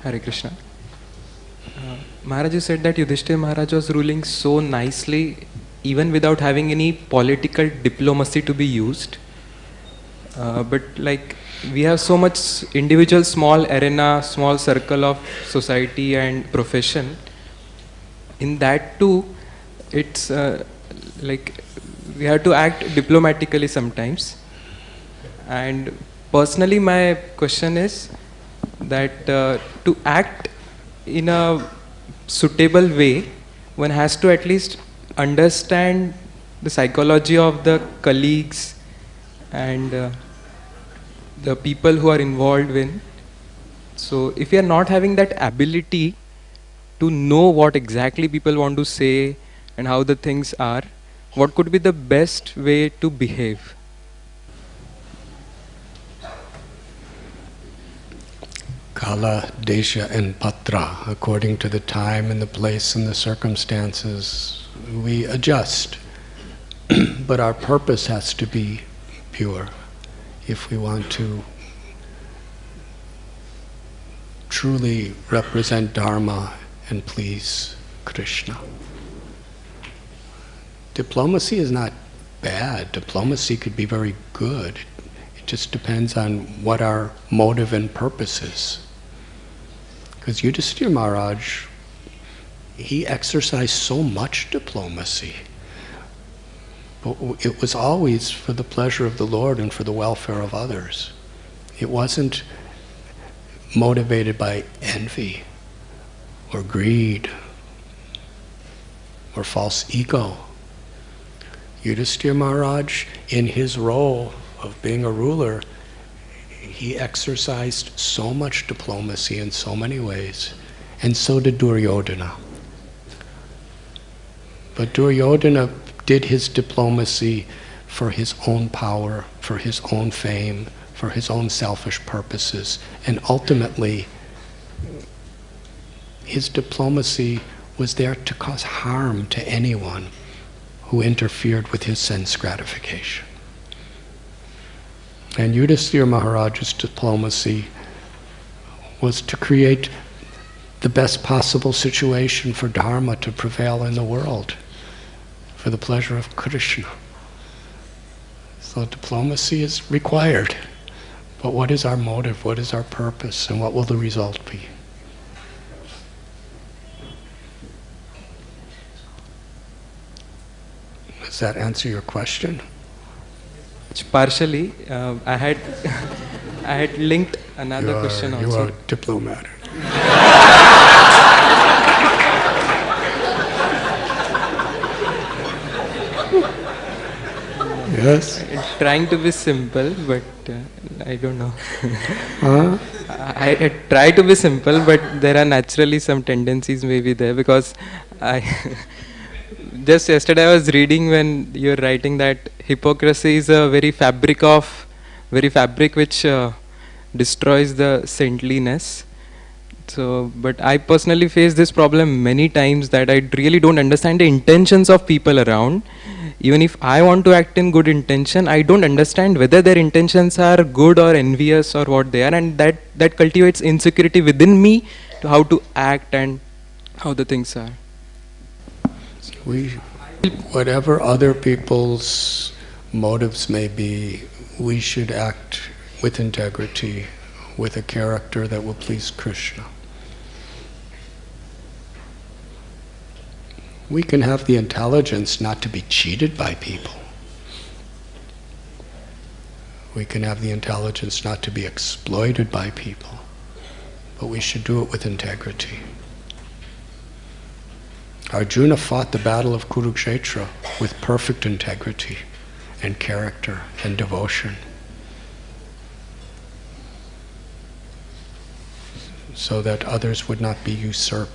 Hare Krishna. Maharaj said that Yudhishthira Maharaj was ruling so nicely, even without having any political diplomacy to be used. But like we have so much individual small arena, small circle of society and profession. In that too, it's like we have to act diplomatically sometimes. And personally, my question is that to act in a suitable way, one has to at least understand the psychology of the colleagues and the people who are involved in. So if you are not having that ability to know what exactly people want to say and how the things are, what could be the best way to behave? Kala, Desha, and Patra, according to the time and the place and the circumstances, we adjust. But our purpose has to be pure if we want to truly represent Dharma and please Krishna. Diplomacy is not bad. Diplomacy could be very good. It just depends on what our motive and purpose is. Because Yudhishthira Maharaj, he exercised so much diplomacy. But it was always for the pleasure of the Lord and for the welfare of others. It wasn't motivated by envy or greed or false ego. Yudhishthira Maharaj, in his role of being a ruler, he exercised so much diplomacy in so many ways, and so did Duryodhana. But Duryodhana did his diplomacy for his own power, for his own fame, for his own selfish purposes, and ultimately his diplomacy was there to cause harm to anyone who interfered with his sense gratification. And Yudhishthira Maharaj's diplomacy was to create the best possible situation for Dharma to prevail in the world, for the pleasure of Krishna. So diplomacy is required. But what is our motive? What is our purpose? And what will the result be? Does that answer your question? Partially, I had linked another question also. You are diplomatic. Yes. Trying to be simple, but I don't know. Huh? I try to be simple, but there are naturally some tendencies maybe there, because just yesterday I was reading when you're writing that hypocrisy is a very fabric which destroys the saintliness. So, but I personally face this problem many times, that I really don't understand the intentions of people around. even if I want to act in good intention, I don't understand whether their intentions are good or envious or what they are, and that cultivates insecurity within me to how to act and how the things are. Whatever other people's motives may be, we should act with integrity, with a character that will please Krishna. We can have the intelligence not to be cheated by people. We can have the intelligence not to be exploited by people, but we should do it with integrity. Arjuna fought the battle of Kurukshetra with perfect integrity and character and devotion, so that others would not be usurped,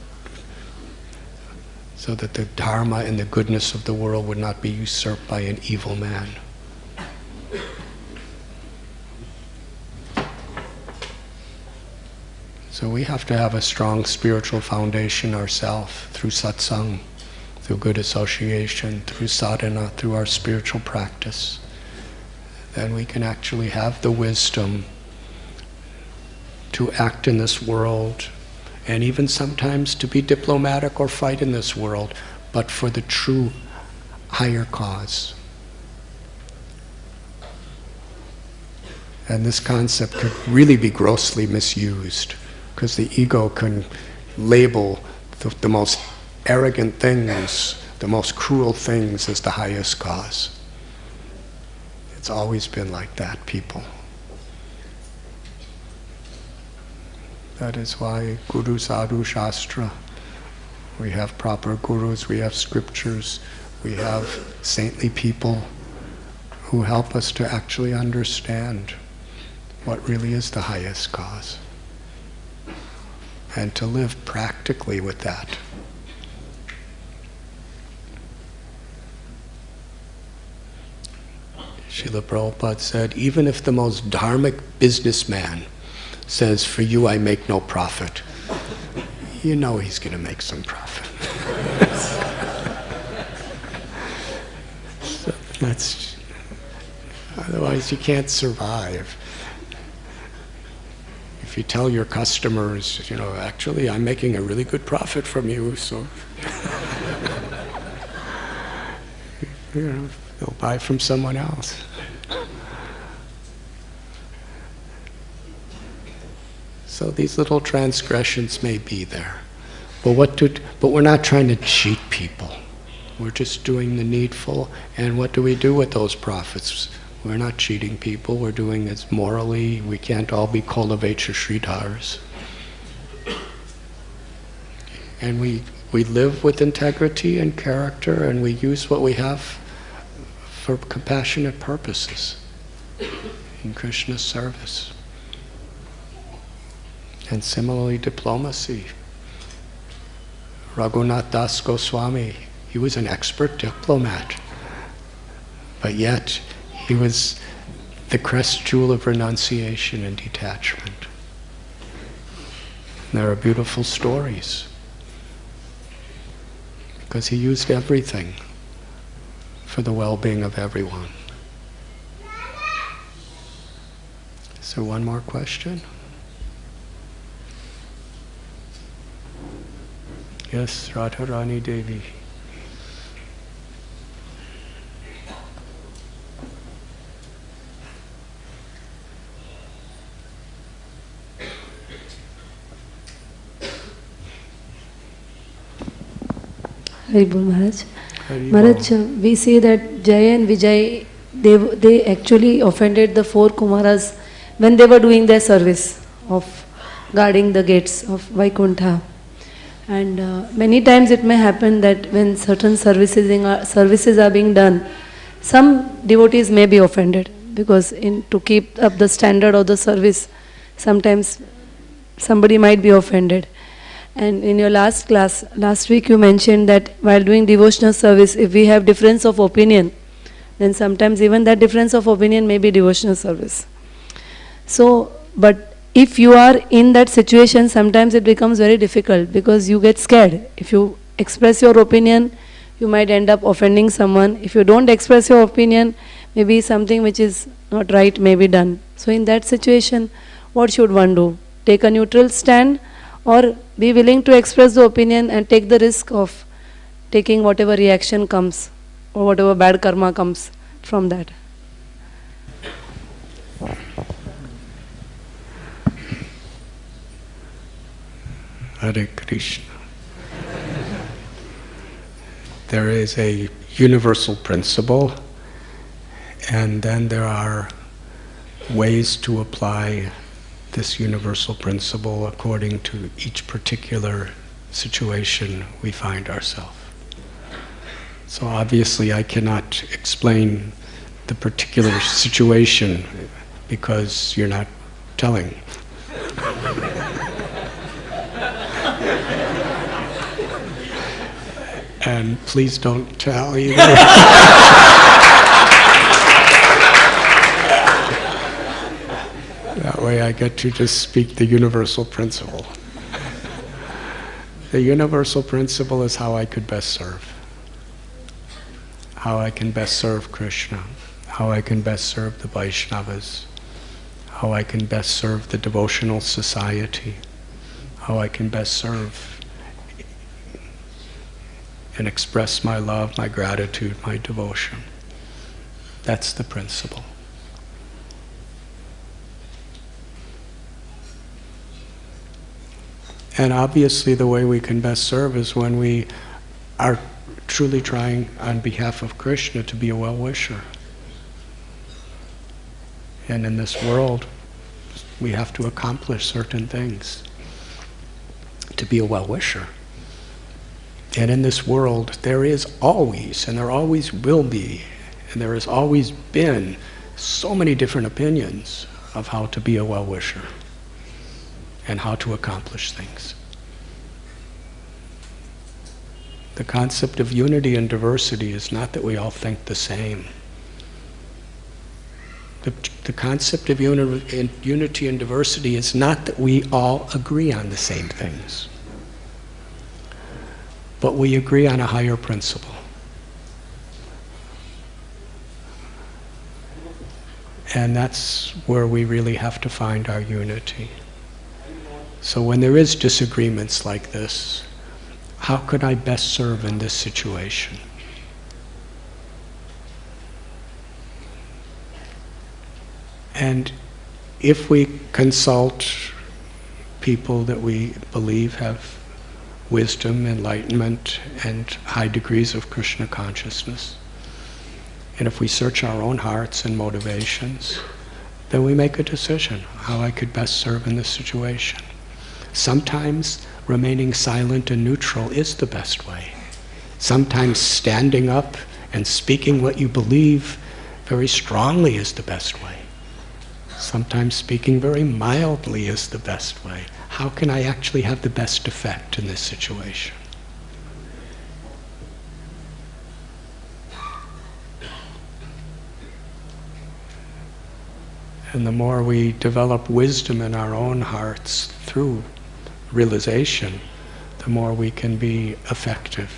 so that the dharma and the goodness of the world would not be usurped by an evil man. So we have to have a strong spiritual foundation ourselves through satsang, through good association, through sadhana, through our spiritual practice. Then we can actually have the wisdom to act in this world, and even sometimes to be diplomatic or fight in this world, but for the true higher cause. And this concept could really be grossly misused, because the ego can label the most arrogant things, the most cruel things as the highest cause. It's always been like that, people. That is why Guru Sadhu Shastra, we have proper gurus, we have scriptures, we have saintly people who help us to actually understand what really is the highest cause, and to live practically with that. Srila Prabhupada said, even if the most dharmic businessman says, for you I make no profit, you know he's going to make some profit. So that's, otherwise you can't survive. If you tell your customers, actually I'm making a really good profit from you, so they'll buy from someone else. So these little transgressions may be there, but we're not trying to cheat people. We're just doing the needful, and what do we do with those profits? We're not cheating people, we're doing this morally. We can't all be Kolavecha Sridhars. And we live with integrity and character, and we use what we have for compassionate purposes in Krishna's service. And similarly, diplomacy. Raghunath Das Goswami, he was an expert diplomat, but yet he was the crest jewel of renunciation and detachment. And there are beautiful stories, because he used everything for the well-being of everyone. So one more question? Yes, Radharani Devi. Haribol Maharaj. Maharaj, we see that Jay and Vijay, they actually offended the 4 Kumaras when they were doing their service of guarding the gates of Vaikuntha. And many times it may happen that when certain services are being done, some devotees may be offended, because to keep up the standard of the service, sometimes somebody might be offended. And in your last class, last week you mentioned that while doing devotional service, if we have difference of opinion, then sometimes even that difference of opinion may be devotional service. So, but if you are in that situation, sometimes it becomes very difficult, because you get scared. If you express your opinion, you might end up offending someone. If you don't express your opinion, maybe something which is not right may be done. So in that situation, what should one do? Take a neutral stand, or be willing to express the opinion and take the risk of taking whatever reaction comes or whatever bad karma comes from that? Hare Krishna. There is a universal principle, and then there are ways to apply this universal principle according to each particular situation we find ourselves. So obviously I cannot explain the particular situation because you're not telling. And please don't tell either. That way I get to just speak the universal principle. The universal principle is how I could best serve. How I can best serve Krishna. How I can best serve the Vaishnavas. How I can best serve the devotional society. How I can best serve and express my love, my gratitude, my devotion. That's the principle. And obviously the way we can best serve is when we are truly trying on behalf of Krishna to be a well-wisher. And in this world, we have to accomplish certain things to be a well-wisher. And in this world, there is always, and there always will be, and there has always been so many different opinions of how to be a well-wisher and how to accomplish things. The concept of unity and diversity is not that we all think the same. The concept of unity and diversity is not that we all agree on the same things, but we agree on a higher principle. And that's where we really have to find our unity. So when there is disagreements like this, how could I best serve in this situation? And if we consult people that we believe have wisdom, enlightenment, and high degrees of Krishna consciousness, and if we search our own hearts and motivations, then we make a decision how I could best serve in this situation. Sometimes remaining silent and neutral is the best way. Sometimes standing up and speaking what you believe very strongly is the best way. Sometimes speaking very mildly is the best way. How can I actually have the best effect in this situation? And the more we develop wisdom in our own hearts through realization, the more we can be effective.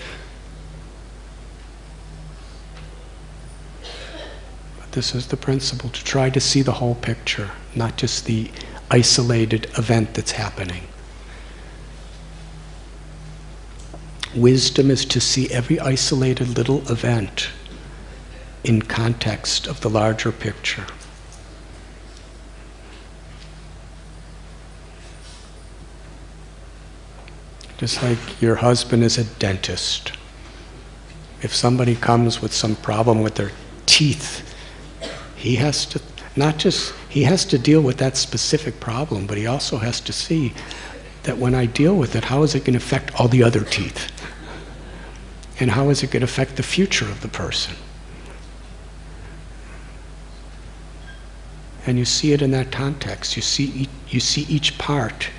But this is the principle, to try to see the whole picture, not just the isolated event that's happening. Wisdom is to see every isolated little event in context of the larger picture. Just like your husband is a dentist. If somebody comes with some problem with their teeth, he has to deal with that specific problem, but he also has to see that when I deal with it, how is it going to affect all the other teeth? And how is it going to affect the future of the person? And you see it in that context. You see each part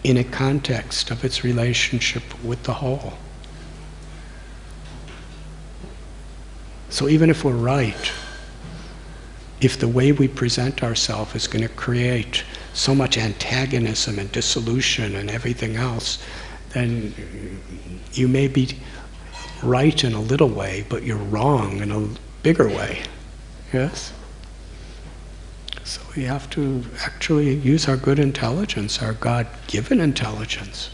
in a context of its relationship with the whole. So even if we're right, if the way we present ourselves is going to create so much antagonism and dissolution and everything else, then you may be right in a little way, but you're wrong in a bigger way. Yes? So we have to actually use our good intelligence, our God-given intelligence.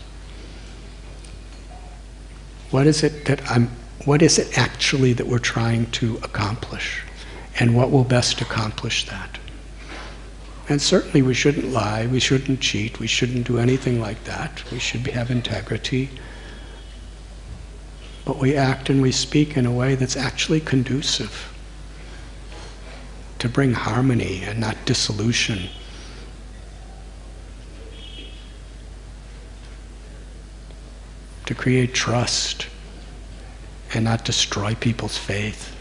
What is it actually that we're trying to accomplish? And what will best accomplish that? And certainly we shouldn't lie, we shouldn't cheat, we shouldn't do anything like that. We should have integrity. But we act and we speak in a way that's actually conducive to bring harmony and not dissolution. To create trust and not destroy people's faith.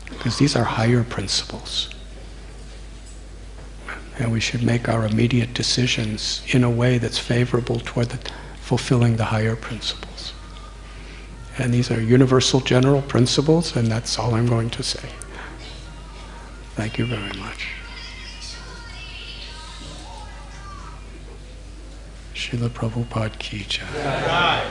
Because these are higher principles. And we should make our immediate decisions in a way that's favorable toward fulfilling the higher principles. And these are universal general principles, and that's all I'm going to say. Thank you very much. Srila Prabhupada ki jai.